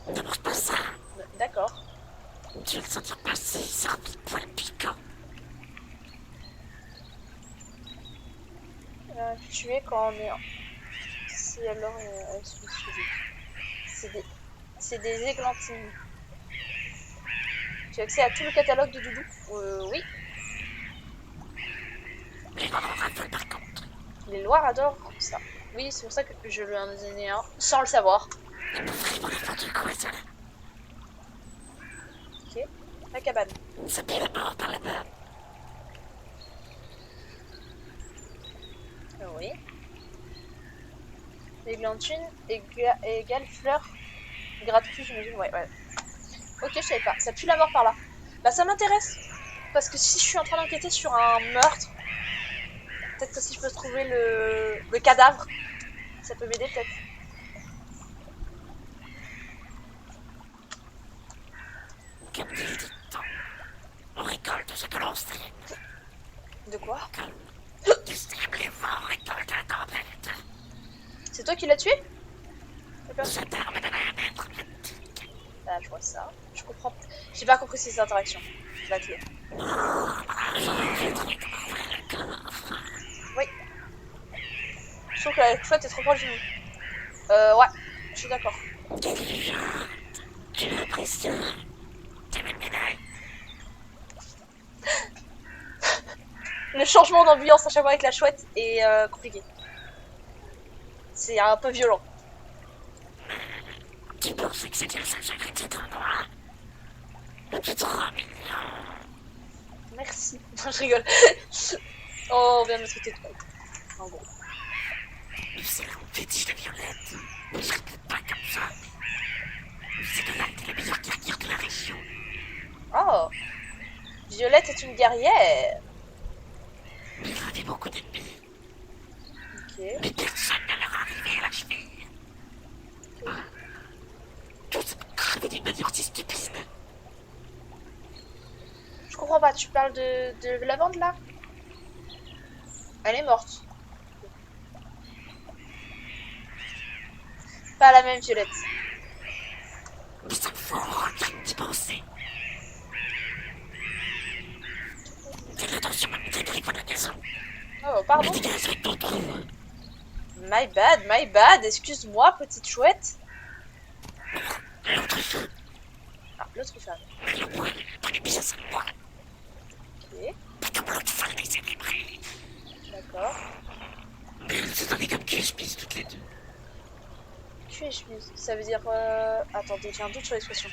Ne mange pas ça. D'accord. Tu le sentir passer, c'est rempli de poils piquants. Tuer quand on est... Si alors elle se suffit. C'est des églantines. Tu as accès à tout le catalogue de Doudou? Oui. Les Noirs en raffolent par contre. Les Loirs adorent ça. Oui, c'est pour ça que je lui en ai donné un, sans le savoir. Les boufferies vont les faire du croissant. Ok. La cabane. Ça paie la mort par là-bas. Oui. L'églantine égale fleur. Gratte-cul, j'imagine. Ouais. Ok, je savais pas. Ça pue la mort par là. Bah, ça m'intéresse. Parce que si je suis en train d'enquêter sur un meurtre, peut-être que si je peux trouver le cadavre, ça peut m'aider peut-être. Comme dit le dicton, on récolte ce que l'on sait. De quoi? C'est toi qui l'as tué? D'accord. Cette arme de la maître. Ah, je vois ça. Je comprends. J'ai pas compris ces interactions. Je vais la tuer. Oui. Je trouve que la chouette est trop proche de nous. Ouais. Je suis d'accord. Tu l'impressionnes. Tu me médailles. Le changement d'ambiance à chaque fois avec la chouette est compliqué. C'est un peu violent. Tu pensais que c'était le seul secret de cet endroit? C'est trop mignon. Merci. Non, je rigole. Oh, on vient de me traiter de con. En gros. Nous serons fétiches de Violette. Ne se répète pas comme ça. C'est de là que t'es la meilleure guerrière de la région. Oh. Violette est une guerrière. Il y avait beaucoup d'ennemis. Ok. Mais personne ne leur arrivait à la cheville. Tous crevaient d'une manière si stupide. Je comprends pas. Tu parles de lavande là? Elle est morte. Pas la même Violette. Nous sommes forts d'y penser. Fais attention à me débris pour la maison. Oh, pardon. Mais dégage avec ton trou. My bad. Excuse-moi, petite chouette. L'autre feu. Ah, l'autre femme. Le moine, pas les pieds sur moi. Ok. Pas comme l'autre femme les célébrés. D'accord. Mais elles se donnaient comme cuisse-pisse toutes les deux. Cul et chemise. Ça veut dire... Attendez, j'ai un doute sur l'expression.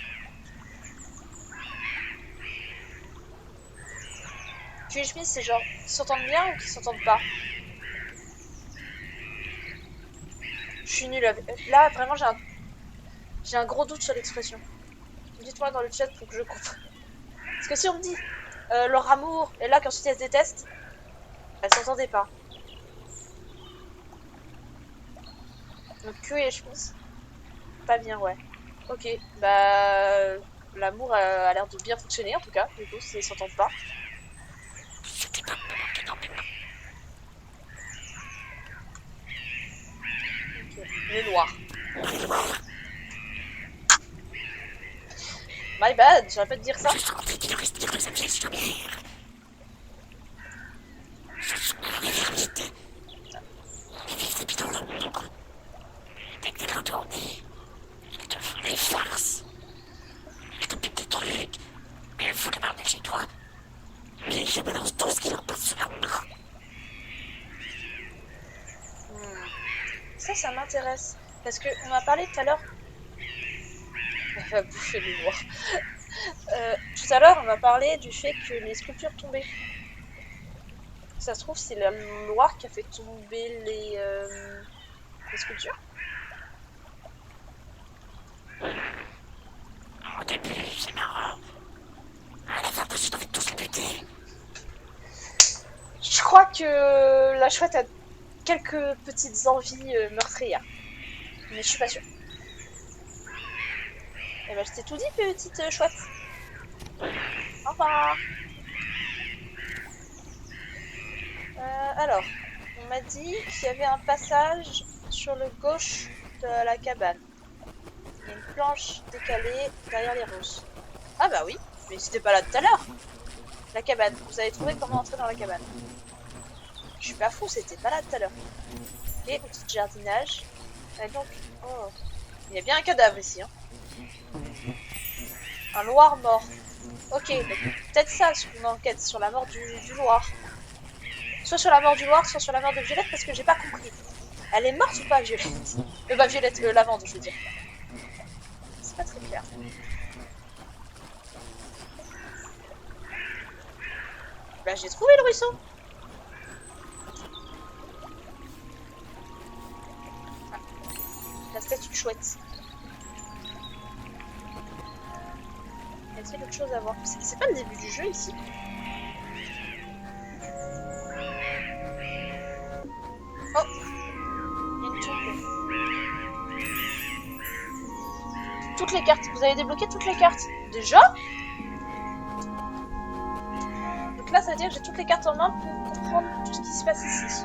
Cul et chemise, c'est genre... Qui s'entendent bien ou qui s'entendent pas? Je suis nulle avec... Là, vraiment, j'ai un gros doute sur l'expression. Dites-moi dans le chat pour que je comprenne. Parce que si on me dit leur amour, et là qu'ensuite elles se détestent, elles s'entendaient pas. Donc cul et chemise. Pas bien, ouais. Ok, bah... L'amour a l'air de bien fonctionner en tout cas, du coup, si elles s'entendent pas. C'était pas me manquer énormément. Ok, le noir. Le noir, My bad, j'aurais pas de dire ça. je sentais qu'il respire de sa pièce lumière. Je soutenais l'éternité. Les vivre depuis dans l'ombre. Dès que t'es retourné, ils te font des farces. Ils te piquent des trucs. Mais il faut demander chez toi. Puis je balance tout ce qui leur passe sous la main. Ça m'intéresse. Parce que on m'a parlé tout à l'heure... Elle va bouffer le noir. Tout à l'heure, on m'a parlé du fait que les sculptures tombaient. Ça se trouve, c'est la Loire qui a fait tomber les sculptures. Au début, c'est marrant. À la fin, je devais tous les buter. Je crois que la chouette a quelques petites envies meurtrières. Mais je suis pas sûre. Eh ben, je t'ai tout dit, petite chouette. Au revoir. Alors, on m'a dit qu'il y avait un passage sur le gauche de la cabane. Il y a une planche décalée derrière les roses. Ah bah oui, mais c'était pas là tout à l'heure. La cabane. Vous avez trouvé comment entrer dans la cabane? Je suis pas fou, c'était pas là tout à l'heure. Ok, petit jardinage. Et donc, oh, il y a bien un cadavre ici. Hein. Un loir mort. Ok, donc peut-être ça ce qu'on enquête sur la mort du loir. Soit sur la mort du loir, soit sur la mort de Violette, parce que j'ai pas compris. Elle est morte ou pas, Violette? Bah Violette, Lavande, je veux dire. C'est pas très clair. Bah j'ai trouvé le ruisseau. Ah, la statue chouette. Y a-t-il autre chose à voir? C'est pas le début du jeu ici? Oh, il y a une tombe. Toutes les cartes. Vous avez débloqué toutes les cartes? Déjà? Donc là, ça veut dire que j'ai toutes les cartes en main pour comprendre tout ce qui se passe ici.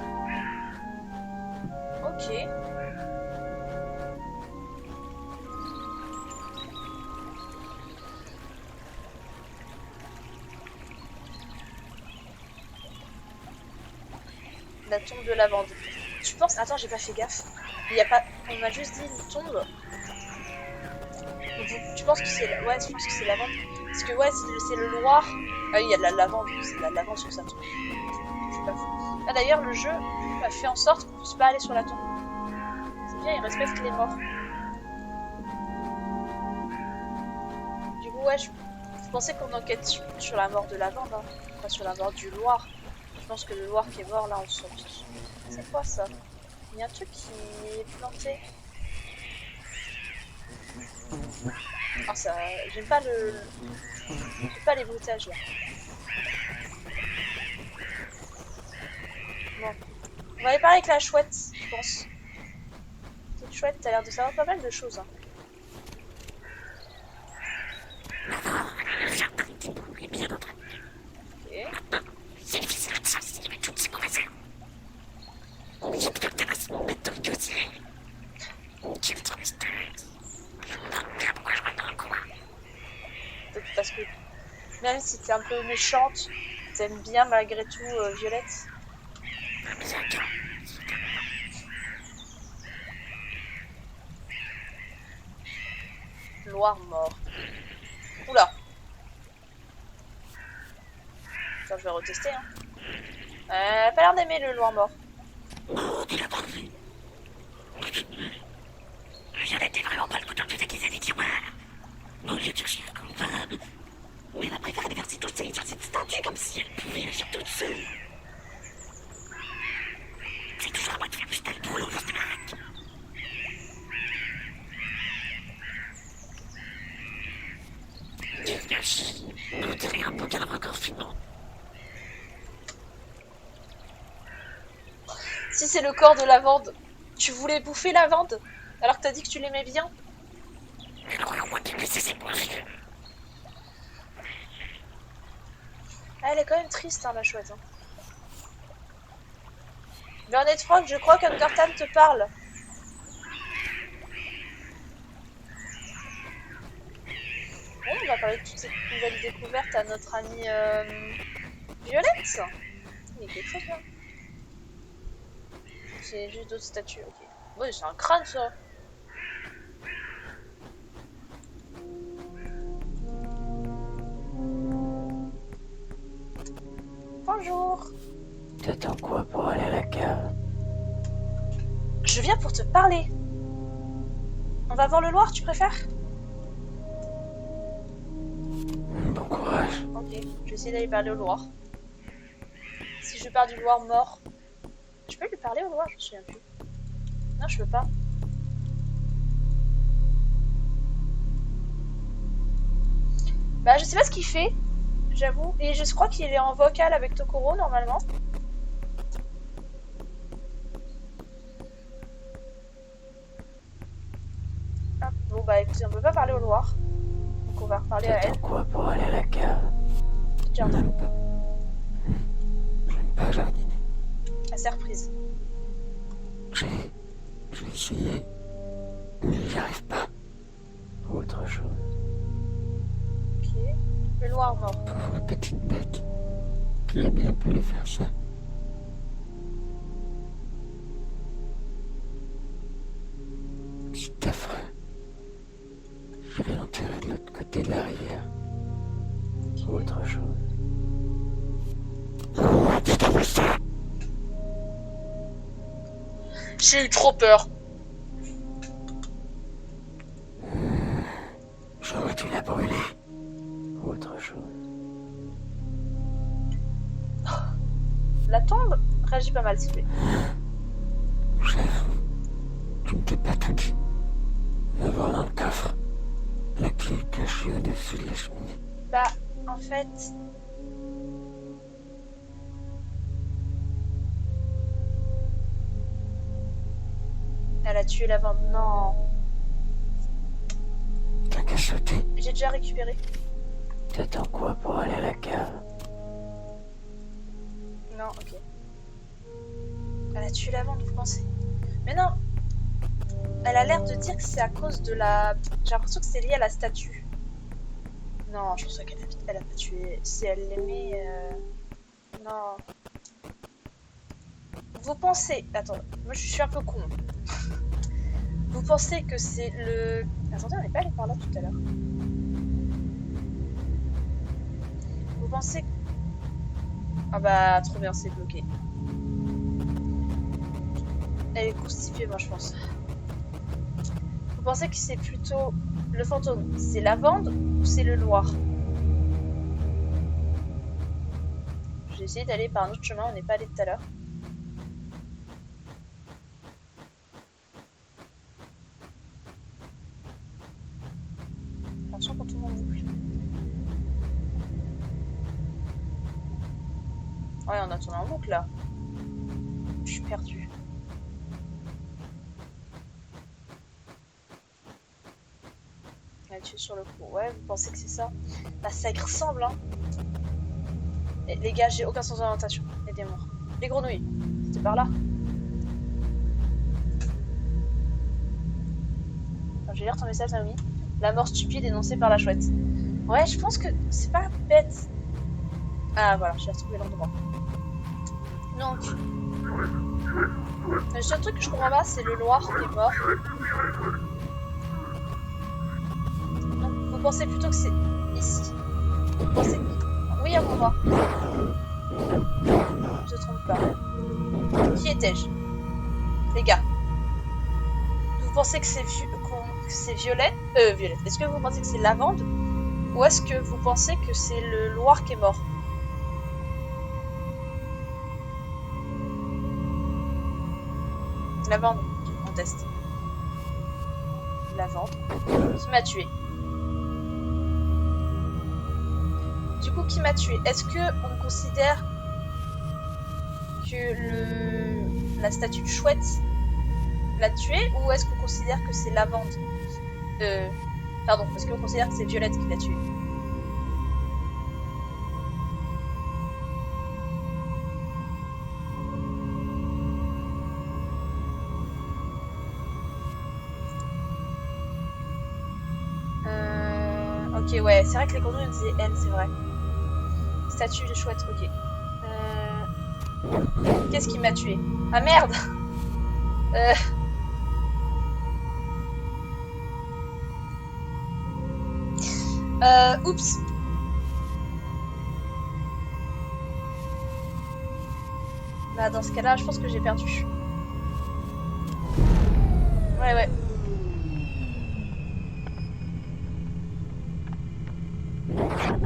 Ok. La tombe de lavande. Tu penses... Attends, j'ai pas fait gaffe. Il y a pas... On m'a juste dit une tombe. Donc, tu penses que c'est... Ouais, je pense que c'est lavande. Parce que ouais, c'est le Loir. Ah oui, il y a de la lavande. C'est de la lavande sur sa tombe. Je suis pas fou. Ah d'ailleurs, le jeu a fait en sorte qu'on puisse pas aller sur la tombe. C'est bien, il respecte les morts. Du coup, ouais, je pensais qu'on enquête sur la mort de lavande, hein. Pas sur la mort du Loir. Je pense que le Loir qui est mort, là, on s'en fiche. C'est quoi ça? Il y a un truc qui est planté. Ah ça... J'aime pas le... J'aime pas les bruitages, là. Bon. On va aller parler avec la chouette, je pense. Cette chouette, t'as l'air de savoir pas mal de choses, hein. Ok. C'est difficile de s'associer avec toutes ces conversations. J'ai plus de tabassement maintenant que c'est. J'ai trop de stress. Je me demande bien pourquoi je rentre dans le coin. Peut-être parce que même si t'es un peu méchante, t'aimes bien malgré tout Violette. Mais attends. Loir mort. Oula. Attends, je vais retester, hein. Elle a pas l'air d'aimer le Loir mort. Oh, tu l'as pas vu. Violette est vraiment pas le couteau de déguiser des tiroirs. Au lieu de chercher un coupable, elle a préféré déverser tout ça sur cette statue comme si elle pouvait agir toute seule. C'est toujours à moi de faire plus le boulot dans cette baraque. Dieu merci, on dirait un peu cadavre encore fumant. Si c'est le corps de lavande, tu voulais bouffer lavande alors que t'as dit que tu l'aimais bien. Elle aurait au moins pu laisser ses poches. Ah, elle est quand même triste, hein, la chouette. Hein. Bernard Frog, je crois qu'Ungertal te parle. Bon, on va parler de toutes ces nouvelles découvertes à notre amie Violette. Il y a quelque chose là. C'est juste d'autres statues, ok. Oui, c'est un crâne ça. Bonjour. T'attends quoi pour aller à la cave? Je viens pour te parler. On va voir le Loir, tu préfères? Bon courage. Ok, je vais essayer d'aller parler au Loir. Si je pars du Loir mort... Je peux lui parler au Loir? Je me souviens plus. Non, je peux pas. Bah, je sais pas ce qu'il fait. J'avoue. Et je crois qu'il est en vocal avec Tokoro, normalement. Ah, bon, bah écoutez, on peut pas parler au Loir. Donc on va reparler à elle. T'attends quoi pour aller à la cave? Jardin. J'aime pas jardiner. Elle s'est reprise. J'ai essayé, mais j'y arrive pas. Autre chose. Ok. Le Loir mort. Pauvre petite bête. Qui a bien pu lui faire ça? C'est affreux. J'irai l'enterrer de l'autre côté de la rivière. Autre chose. J'ai eu trop peur. J'aurais dû la brûler. Autre chose. La tombe réagit pas mal, s'il te plaît. Chef, tu ne t'es pas attaqué. La voir dans le coffre. La clé est cachée au-dessus de la cheminée. Bah, en fait... Elle a tué la vente. Non. T'as qu'à sauter. J'ai déjà récupéré. T'attends quoi pour aller à la cave? Non, ok. Elle a tué la vente, vous pensez? Mais non. Elle a l'air de dire que c'est à cause de la... J'ai l'impression que c'est lié à la statue. Non, je pense qu'elle a pas tué. Si elle l'aimait... Non. Vous pensez... Attends, moi je suis un peu con. Vous pensez que c'est le... Attendez, on n'est pas allé par là tout à l'heure. Vous pensez... Ah bah, trop bien, c'est bloqué. Elle est constipée, moi je pense. Vous pensez que c'est plutôt le fantôme, c'est la Lavande ou c'est le Loir? J'ai essayé d'aller par un autre chemin, on n'est pas allé tout à l'heure. Attention quand on en boucle. Ouais, on a tourné en boucle là. Je suis perdue. Elle tue sur le coup. Ouais, vous pensez que c'est ça? Bah, ça y ressemble, hein. Et, les gars, j'ai aucun sens d'orientation. Aidez-moi. Les grenouilles. C'était par là. Je vais lire ton message, Naomi. La mort stupide énoncée par la chouette. Ouais, je pense que c'est pas bête. Ah, voilà, j'ai retrouvé l'endroit. Donc, le seul truc que je comprends pas, c'est le Loir qui est mort. Donc, vous pensez plutôt que c'est ici. Vous pensez que... Oui, à moi. Je ne trompe pas. Qui étais-je? Les gars. Vous pensez que c'est Violette? Violette. Est-ce que vous pensez que c'est Lavande? Ou est-ce que vous pensez que c'est le Loir qui est mort? Lavande, je conteste. Lavande. Qui m'a tué? Du coup, qui m'a tué? Est-ce que on considère que la statue de chouette l'a tué, ou est-ce qu'on considère que c'est Lavande? Pardon, est-ce qu'on considère que c'est Violette qui l'a tué? Ok, ouais, c'est vrai que les grenouilles disaient elle, c'est vrai. Statue de chouette, ok. Qu'est-ce qui m'a tué? Ah merde! Oups! Bah dans ce cas-là, je pense que j'ai perdu. Ouais.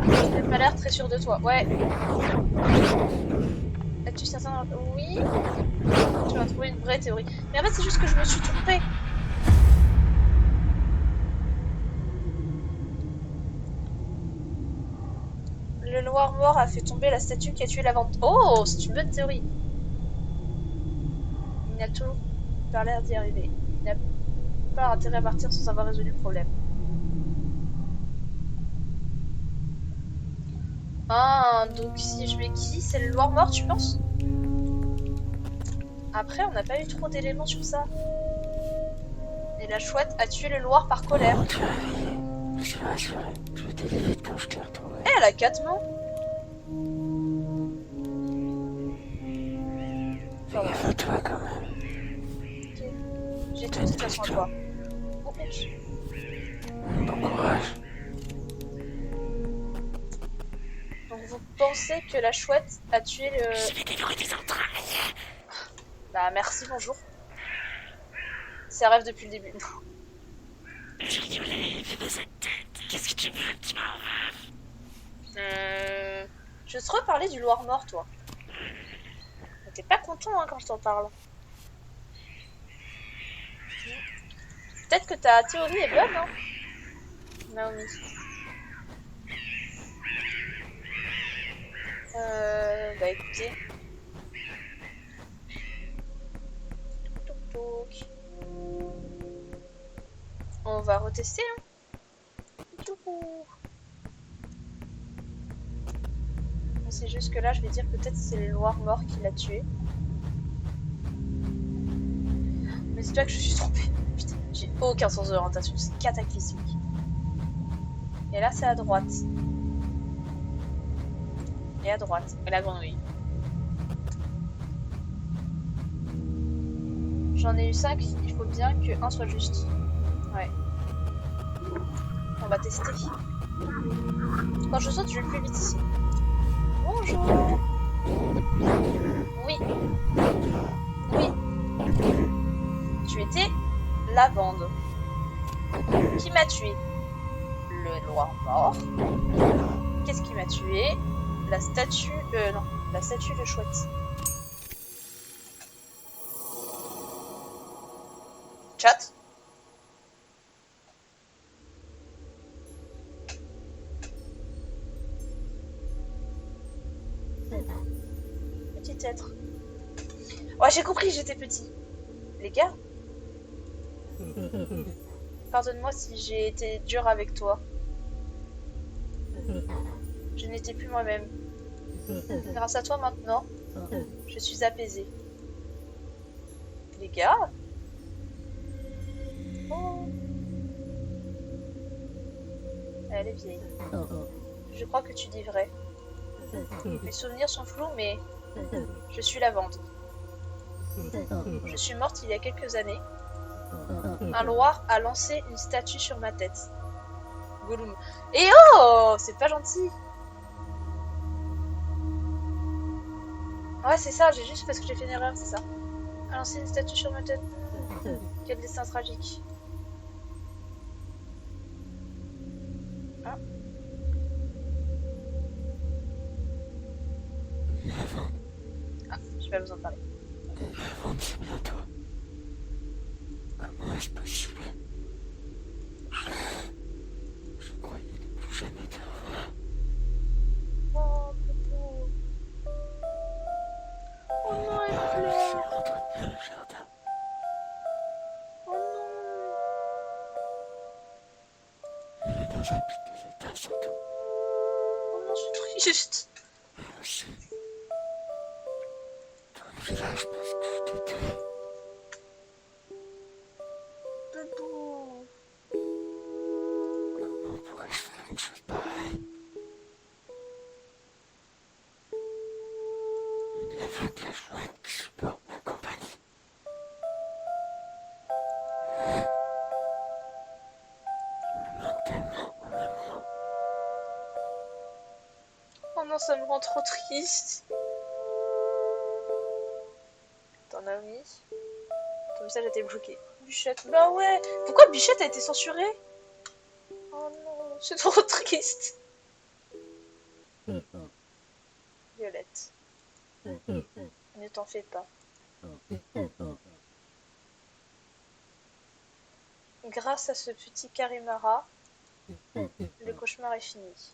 T'as pas l'air très sûr de toi. Ouais. As-tu certain? Oui. Tu vas trouver une vraie théorie. Mais en fait, c'est juste que je me suis trompée. Le Loir mort a fait tomber la statue qui a tué la vente. Oh, c'est une bonne théorie. Il n'a toujours pas l'air d'y arriver. Il n'a pas intérêt à partir sans avoir résolu le problème. Ah, donc si je mets qui? C'est le Loir mort, tu penses? Après, on n'a pas eu trop d'éléments sur ça. Et la chouette a tué le Loir par colère. Oh, tu as... Je suis rassuré. Je vais t'aider vite quand je t'ai retrouvé. Eh, elle a 4 mains. Fais gaffe à toi quand même. Ok. J'ai tout de toute façon à toi. Oh merde. Bon courage. Donc vous pensez que la chouette a tué le... Je vais dévorer tes entrailles. Bah merci, bonjour. C'est un rêve depuis le début. Je rigolais, fais cette tête. Qu'est-ce que tu veux que tu m'en Je te reparler du Loir mort, toi. T'es pas content hein, quand je t'en parle. Peut-être que ta théorie est bonne, hein, Naomi. Bah écoutez. Toc toc. On va retester, hein. C'est juste que là, je vais dire peut-être c'est le Loir mort qui l'a tué. Mais c'est toi que je suis trompée. Putain, j'ai aucun sens de l'orientation, c'est cataclysmique. Et là, c'est à droite. Et à droite. Et la grenouille. J'en ai eu 5, il faut bien que 1 soit juste. Ouais. On va tester. Quand je saute, je vais plus vite ici. Bonjour. Oui. Oui. Tu étais Lavande. Qui m'a tué? Le noir mort. Qu'est-ce qui m'a tué? La statue... non. La statue de chouette. Chat. Petit être. Ouais, j'ai compris, j'étais petit. Les gars, pardonne-moi si j'ai été dur avec toi. Je n'étais plus moi-même. Grâce à toi maintenant, je suis apaisée. Les gars? Oh. Elle est vieille. Je crois que tu dis vrai. Mes souvenirs sont flous, mais je suis Lavande. Je suis morte il y a quelques années. Un loir a lancé une statue sur ma tête. Gollum. Et oh, c'est pas gentil. Ouais, c'est ça, j'ai juste parce que j'ai fait une erreur, c'est ça. A lancé une statue sur ma tête. Quel destin tragique. Ah. Ah, j'ai pas besoin de parler. Lavande, c'est bien toi. Comment est-ce possible? Je croyais ne plus jamais te revoir. Oh, Popo. Oh non, elle Pas réussi pleure. à entretenir le jardin. Oh non. Elle est dans un piteux état surtout. Oh non, je suis triste. Et aussi, tout le village pense que tu tué. Popo. Comment pourrais-je faire une chose pareille? Il n'y a que la chouette qui supporte ma compagnie. Je me manque tellement, mon amour. Oh non, ça me rend trop triste. Attends, Naomi. Ton message a été bloqué. Bichette. Bah ouais. Pourquoi Bichette a été censurée? Oh non, c'est trop triste. Violette. Ne t'en fais pas. Grâce à ce petit Karimara, le cauchemar est fini.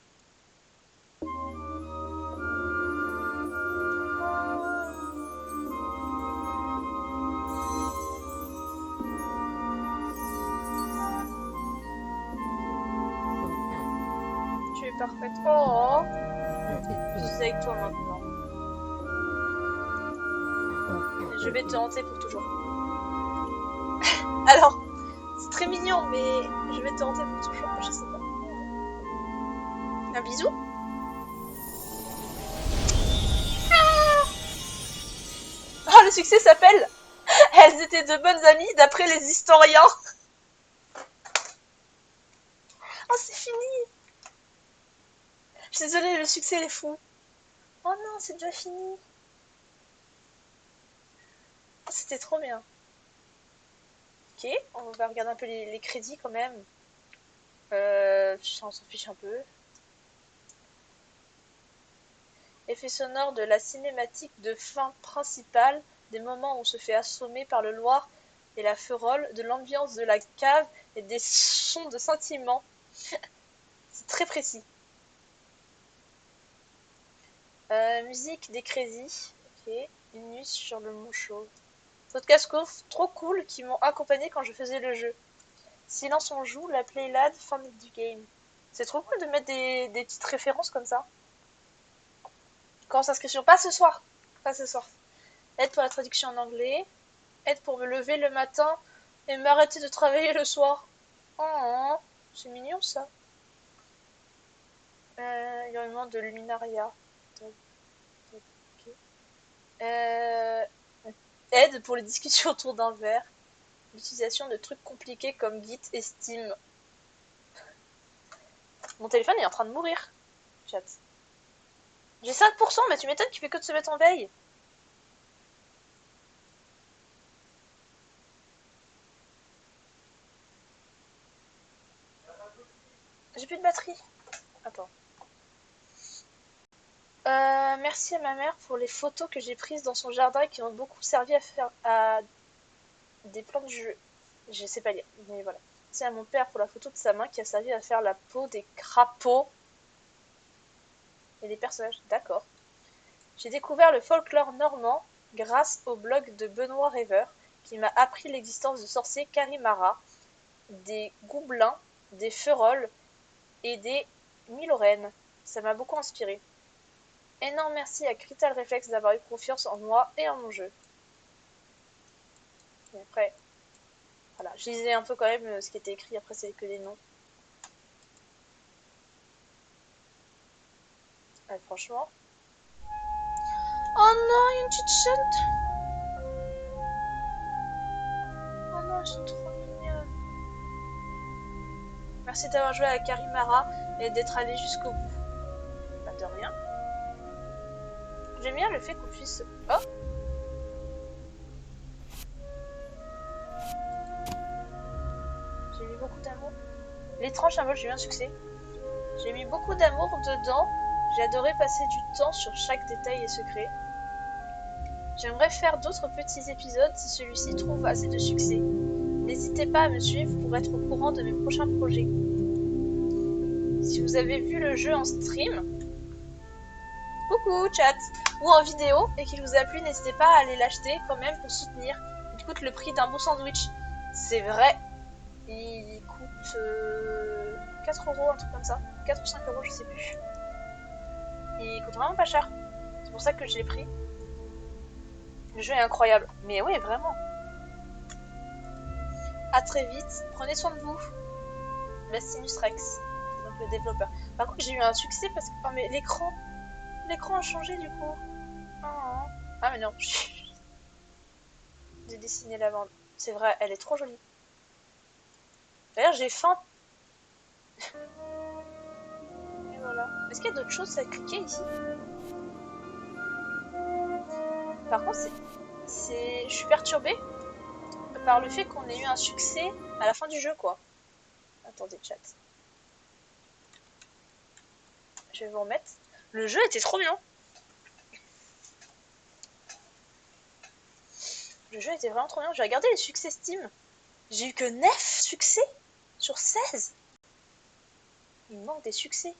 Tu es parfaite. Oh, je suis avec toi maintenant. Et je vais te hanter pour toujours. Alors, c'est très mignon, mais je vais te hanter pour toujours. Je sais pas. Un bisou? Ah, le succès s'appelle Elles étaient de bonnes amies d'après les historiens. Oh, c'est fini. Je suis désolée, le succès est fou. Oh non, c'est déjà fini. Oh, c'était trop bien. Ok, on va regarder un peu les crédits quand même. On s'en fiche un peu. Effet sonore de la cinématique de fin principale, des moments où on se fait assommer par le Loir et la Ferolle, de l'ambiance de la cave et des sons de scintillement. C'est très précis. Musique des crédits. Ok, une nuit sur le mont chauve. Podcast trop cool qui m'ont accompagné quand je faisais le jeu. Silence on joue, la playlad, fin du game. C'est trop cool de mettre des petites références comme ça. Commence inscription, pas ce soir. Pas ce soir. Aide pour la traduction en anglais. Aide pour me lever le matin et m'arrêter de travailler le soir. Oh, c'est mignon ça. Il y a vraiment de luminaria. Okay. Aide pour les discussions autour d'un verre. L'utilisation de trucs compliqués comme Git et Steam. Mon téléphone est en train de mourir. Chat. J'ai 5%, mais tu m'étonnes qu'il fait que de se mettre en veille. J'ai plus de batterie. Attends. Merci à ma mère pour les photos que j'ai prises dans son jardin et qui ont beaucoup servi à faire des plans du jeu. Je sais pas lire, mais voilà. Merci à mon père pour la photo de sa main qui a servi à faire la peau des crapauds et des personnages. D'accord. J'ai découvert le folklore normand grâce au blog de Benoît Rêveur qui m'a appris l'existence de sorciers Karimara, des gobelins, des feuroles et des milorènes. Ça m'a beaucoup inspiré. Énorme merci à Crystal Reflex d'avoir eu confiance en moi et en mon jeu. Et après, voilà, je lisais un peu quand même ce qui était écrit, après c'est que des noms. Ouais, franchement. Oh non, il y a une petite chatte. Oh non, elles sont trop mignonnes. Merci d'avoir joué à Karimara et d'être allé jusqu'au bout. Pas de rien. J'aime bien le fait qu'on puisse... Oh, j'ai mis beaucoup d'amour. L'étrange symbole, j'ai eu un succès. J'ai mis beaucoup d'amour dedans. J'ai adoré passer du temps sur chaque détail et secret. J'aimerais faire d'autres petits épisodes si celui-ci trouve assez de succès. N'hésitez pas à me suivre pour être au courant de mes prochains projets. Si vous avez vu le jeu en stream, coucou chat, ou en vidéo et qu'il vous a plu, n'hésitez pas à aller l'acheter quand même pour soutenir. Il coûte le prix d'un bon sandwich. C'est vrai, il coûte 4 euros, un truc comme ça. 4 ou 5 euros, je sais plus. Il coûte vraiment pas cher. C'est pour ça que je l'ai pris. Le jeu est incroyable. Mais oui, vraiment. A très vite. Prenez soin de vous. Bastinus Rex, donc le développeur. Par contre, j'ai eu un succès parce que... Oh, mais l'écran a changé du coup. Oh. Ah, mais non. J'ai dessiné la bande. C'est vrai, elle est trop jolie. D'ailleurs, j'ai faim. Et voilà. Est-ce qu'il y a d'autres choses à cliquer ici? Par contre, je suis perturbée par le fait qu'on ait eu un succès à la fin du jeu, quoi. Attendez, chat. Je vais vous remettre. Le jeu était trop bien. Le jeu était vraiment trop bien. J'ai regardé les succès Steam. J'ai eu que 9 succès sur 16. Il me manque des succès.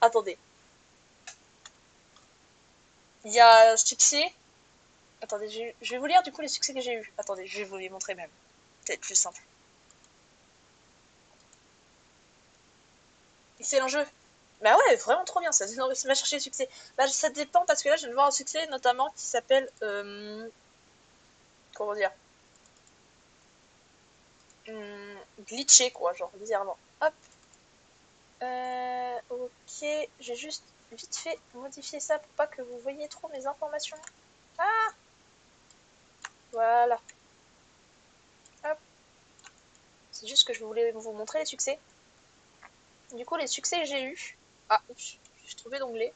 Attendez. Il y a un succès. Attendez, je vais vous lire du coup les succès que j'ai eu. Attendez, je vais vous les montrer même. Peut-être plus simple. Excellent jeu. Bah ouais, vraiment trop bien, ça m'a cherché le succès. Bah ça dépend parce que là je viens de voir un succès notamment qui s'appelle... comment dire, glitché quoi, genre bizarrement. Hop. Ok, j'ai juste vite fait modifier ça pour pas que vous voyez trop mes informations. Ah, voilà. Hop. C'est juste que je voulais vous montrer les succès. Du coup, les succès que j'ai eu. Ah, oups, j'ai trouvé l'onglet.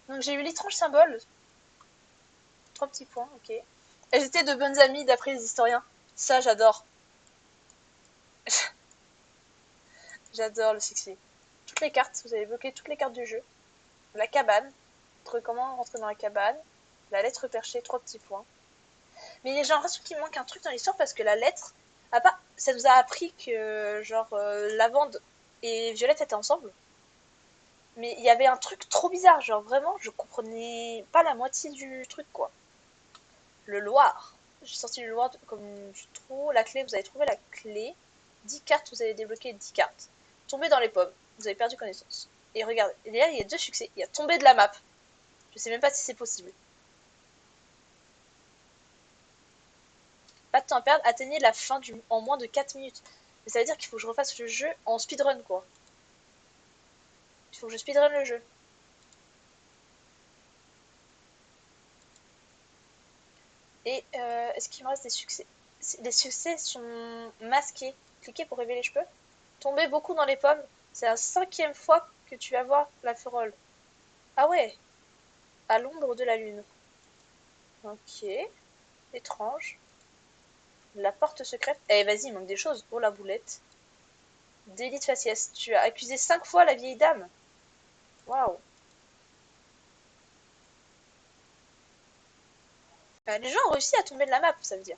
Donc j'ai eu l'étrange symbole. 3 petits points, ok. Elles étaient de bonnes amies d'après les historiens. Ça, j'adore. J'adore le succès. Toutes les cartes, vous avez bloqué toutes les cartes du jeu. La cabane. Comment rentrer dans la cabane. La lettre perchée, 3 petits points. Mais j'ai l'impression qu'il manque un truc dans l'histoire parce que la lettre, ça nous a appris que genre Lavande et Violette étaient ensemble. Mais il y avait un truc trop bizarre, genre vraiment, je comprenais pas la moitié du truc quoi. Le Loir. J'ai sorti le Loir comme trop. La clé, vous avez trouvé la clé. 10 cartes, vous avez débloqué 10 cartes. Tombez dans les pommes, vous avez perdu connaissance. Et regarde, là, il y a 2 succès. Il y a tombé de la map. Je sais même pas si c'est possible. Pas de temps à perdre, atteignez la fin en moins de 4 minutes. Mais ça veut dire qu'il faut que je refasse le jeu en speedrun, quoi. Il faut que je speedrun le jeu. Et est-ce qu'il me reste des succès? Les succès sont masqués. Cliquez pour révéler, je peux. Tomber beaucoup dans les pommes. C'est la 5e fois que tu vas voir la férole. Ah ouais. À l'ombre de la lune. Ok. Étrange. La porte secrète. Eh vas-y, il manque des choses. Oh la boulette. Délit de faciès. Tu as accusé 5 fois la vieille dame. Waouh. Les gens ont réussi à tomber de la map, ça veut dire.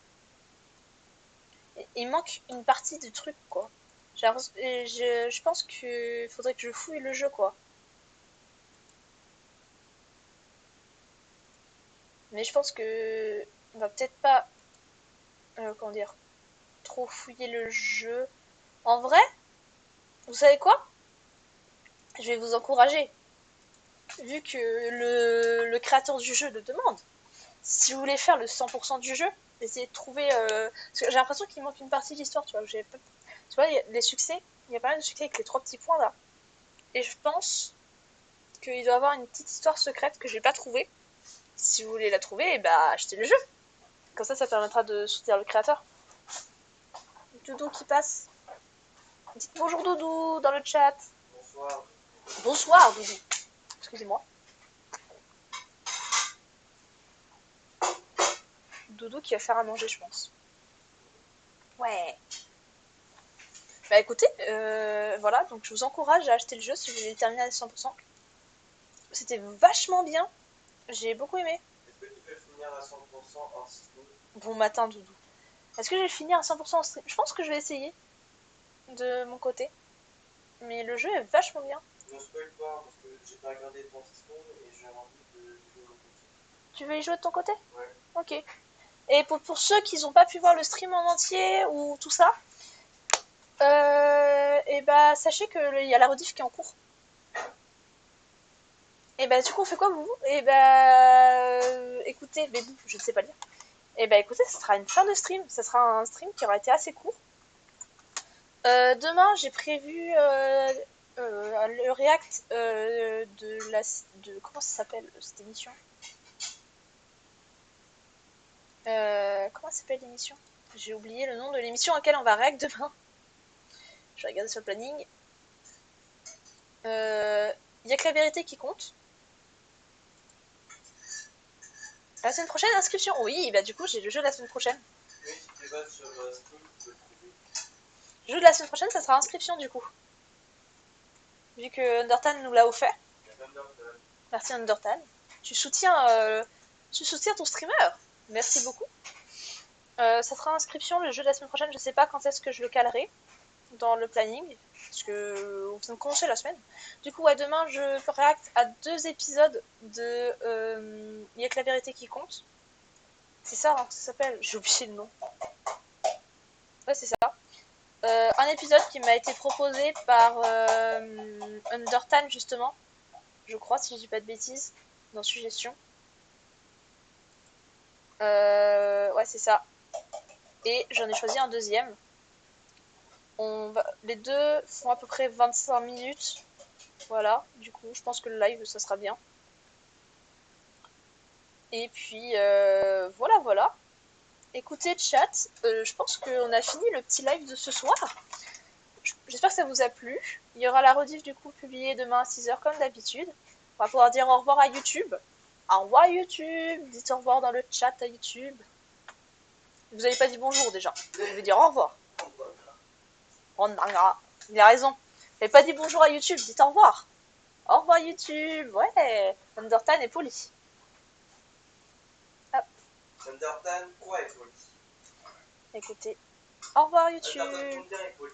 Il manque une partie du truc, quoi. Je pense qu'il faudrait que je fouille le jeu, quoi. Mais je pense que on va peut-être pas, comment dire, trop fouiller le jeu. En vrai, vous savez quoi? Je vais vous encourager, vu que le créateur du jeu le demande. Si vous voulez faire le 100% du jeu, essayez de trouver... Parce que j'ai l'impression qu'il manque une partie de l'histoire, tu vois. Tu vois, les succès, il y a pas mal de succès avec les 3 petits points là. Et je pense qu'il doit y avoir une petite histoire secrète que j'ai pas trouvée. Si vous voulez la trouver, bah achetez le jeu. Comme ça permettra de soutenir le créateur. Doudou qui passe. Dites bonjour Doudou dans le chat. Bonsoir. Bonsoir Doudou. Excusez-moi. Doudou qui va faire à manger, je pense. Ouais. Bah écoutez, voilà, donc je vous encourage à acheter le jeu si vous voulez le terminer à 100%. C'était vachement bien. J'ai beaucoup aimé. Est-ce que tu peux finir à 100% en stream? Bon matin Doudou. Est-ce que je vais finir à 100% en stream? Je pense que je vais essayer de mon côté. Mais le jeu est vachement bien. Ne spoil pas parce que j'ai pas regardé ton stream et j'ai envie de jouer au côté. Tu veux y jouer de ton côté? Ouais. Ok. Et pour ceux qui n'ont pas pu voir le stream en entier ou tout ça, et bah sachez qu'il y a la rediff qui est en cours. Et bah du coup on fait quoi vous? Et bah écoutez, mais bon, je ne sais pas lire. Et bah écoutez, ce sera une fin de stream. Ce sera un stream qui aura été assez court. Demain j'ai prévu le react de comment ça s'appelle cette émission? Comment s'appelle l'émission? J'ai oublié le nom de l'émission à laquelle on va react demain. Je vais regarder sur le planning. Y a que la vérité qui compte. La semaine prochaine, inscription. Oui, bah du coup, j'ai le jeu de la semaine prochaine. Oui, si tu vas sur Steam, tu peux le trouver. Le jeu de la semaine prochaine, ça sera inscription du coup. Vu que Undertale nous l'a offert. Merci Undertale. Tu soutiens ton streamer. Merci beaucoup. Ça sera inscription le jeu de la semaine prochaine. Je sais pas quand est-ce que je le calerai dans le planning. Parce que on vient de commencer la semaine. Du coup, ouais, demain, je react à 2 épisodes de Y a que la vérité qui compte. C'est ça, hein, ça s'appelle. J'ai oublié le nom. Ouais, c'est ça. Un épisode qui m'a été proposé par Undertale, justement. Je crois, si je dis pas de bêtises. Dans Suggestion. Ouais, c'est ça. Et j'en ai choisi un deuxième. Les deux font à peu près 25 minutes. Voilà, du coup, je pense que le live, ça sera bien. Et puis, voilà. Écoutez, chat, je pense qu'on a fini le petit live de ce soir. J'espère que ça vous a plu. Il y aura la rediff, du coup, publiée demain à 6h, comme d'habitude. On va pouvoir dire au revoir à YouTube. Au revoir YouTube. Dites au revoir dans le chat à YouTube. Vous n'avez pas dit bonjour, déjà. Vous devez dire au revoir. Oh, il a raison. Vous n'avez pas dit bonjour à YouTube, dites au revoir. Au revoir YouTube, ouais. Undertale est poli. Hop. Undertale, quoi est poli? Écoutez, au revoir YouTube. Undertale, combien est poli?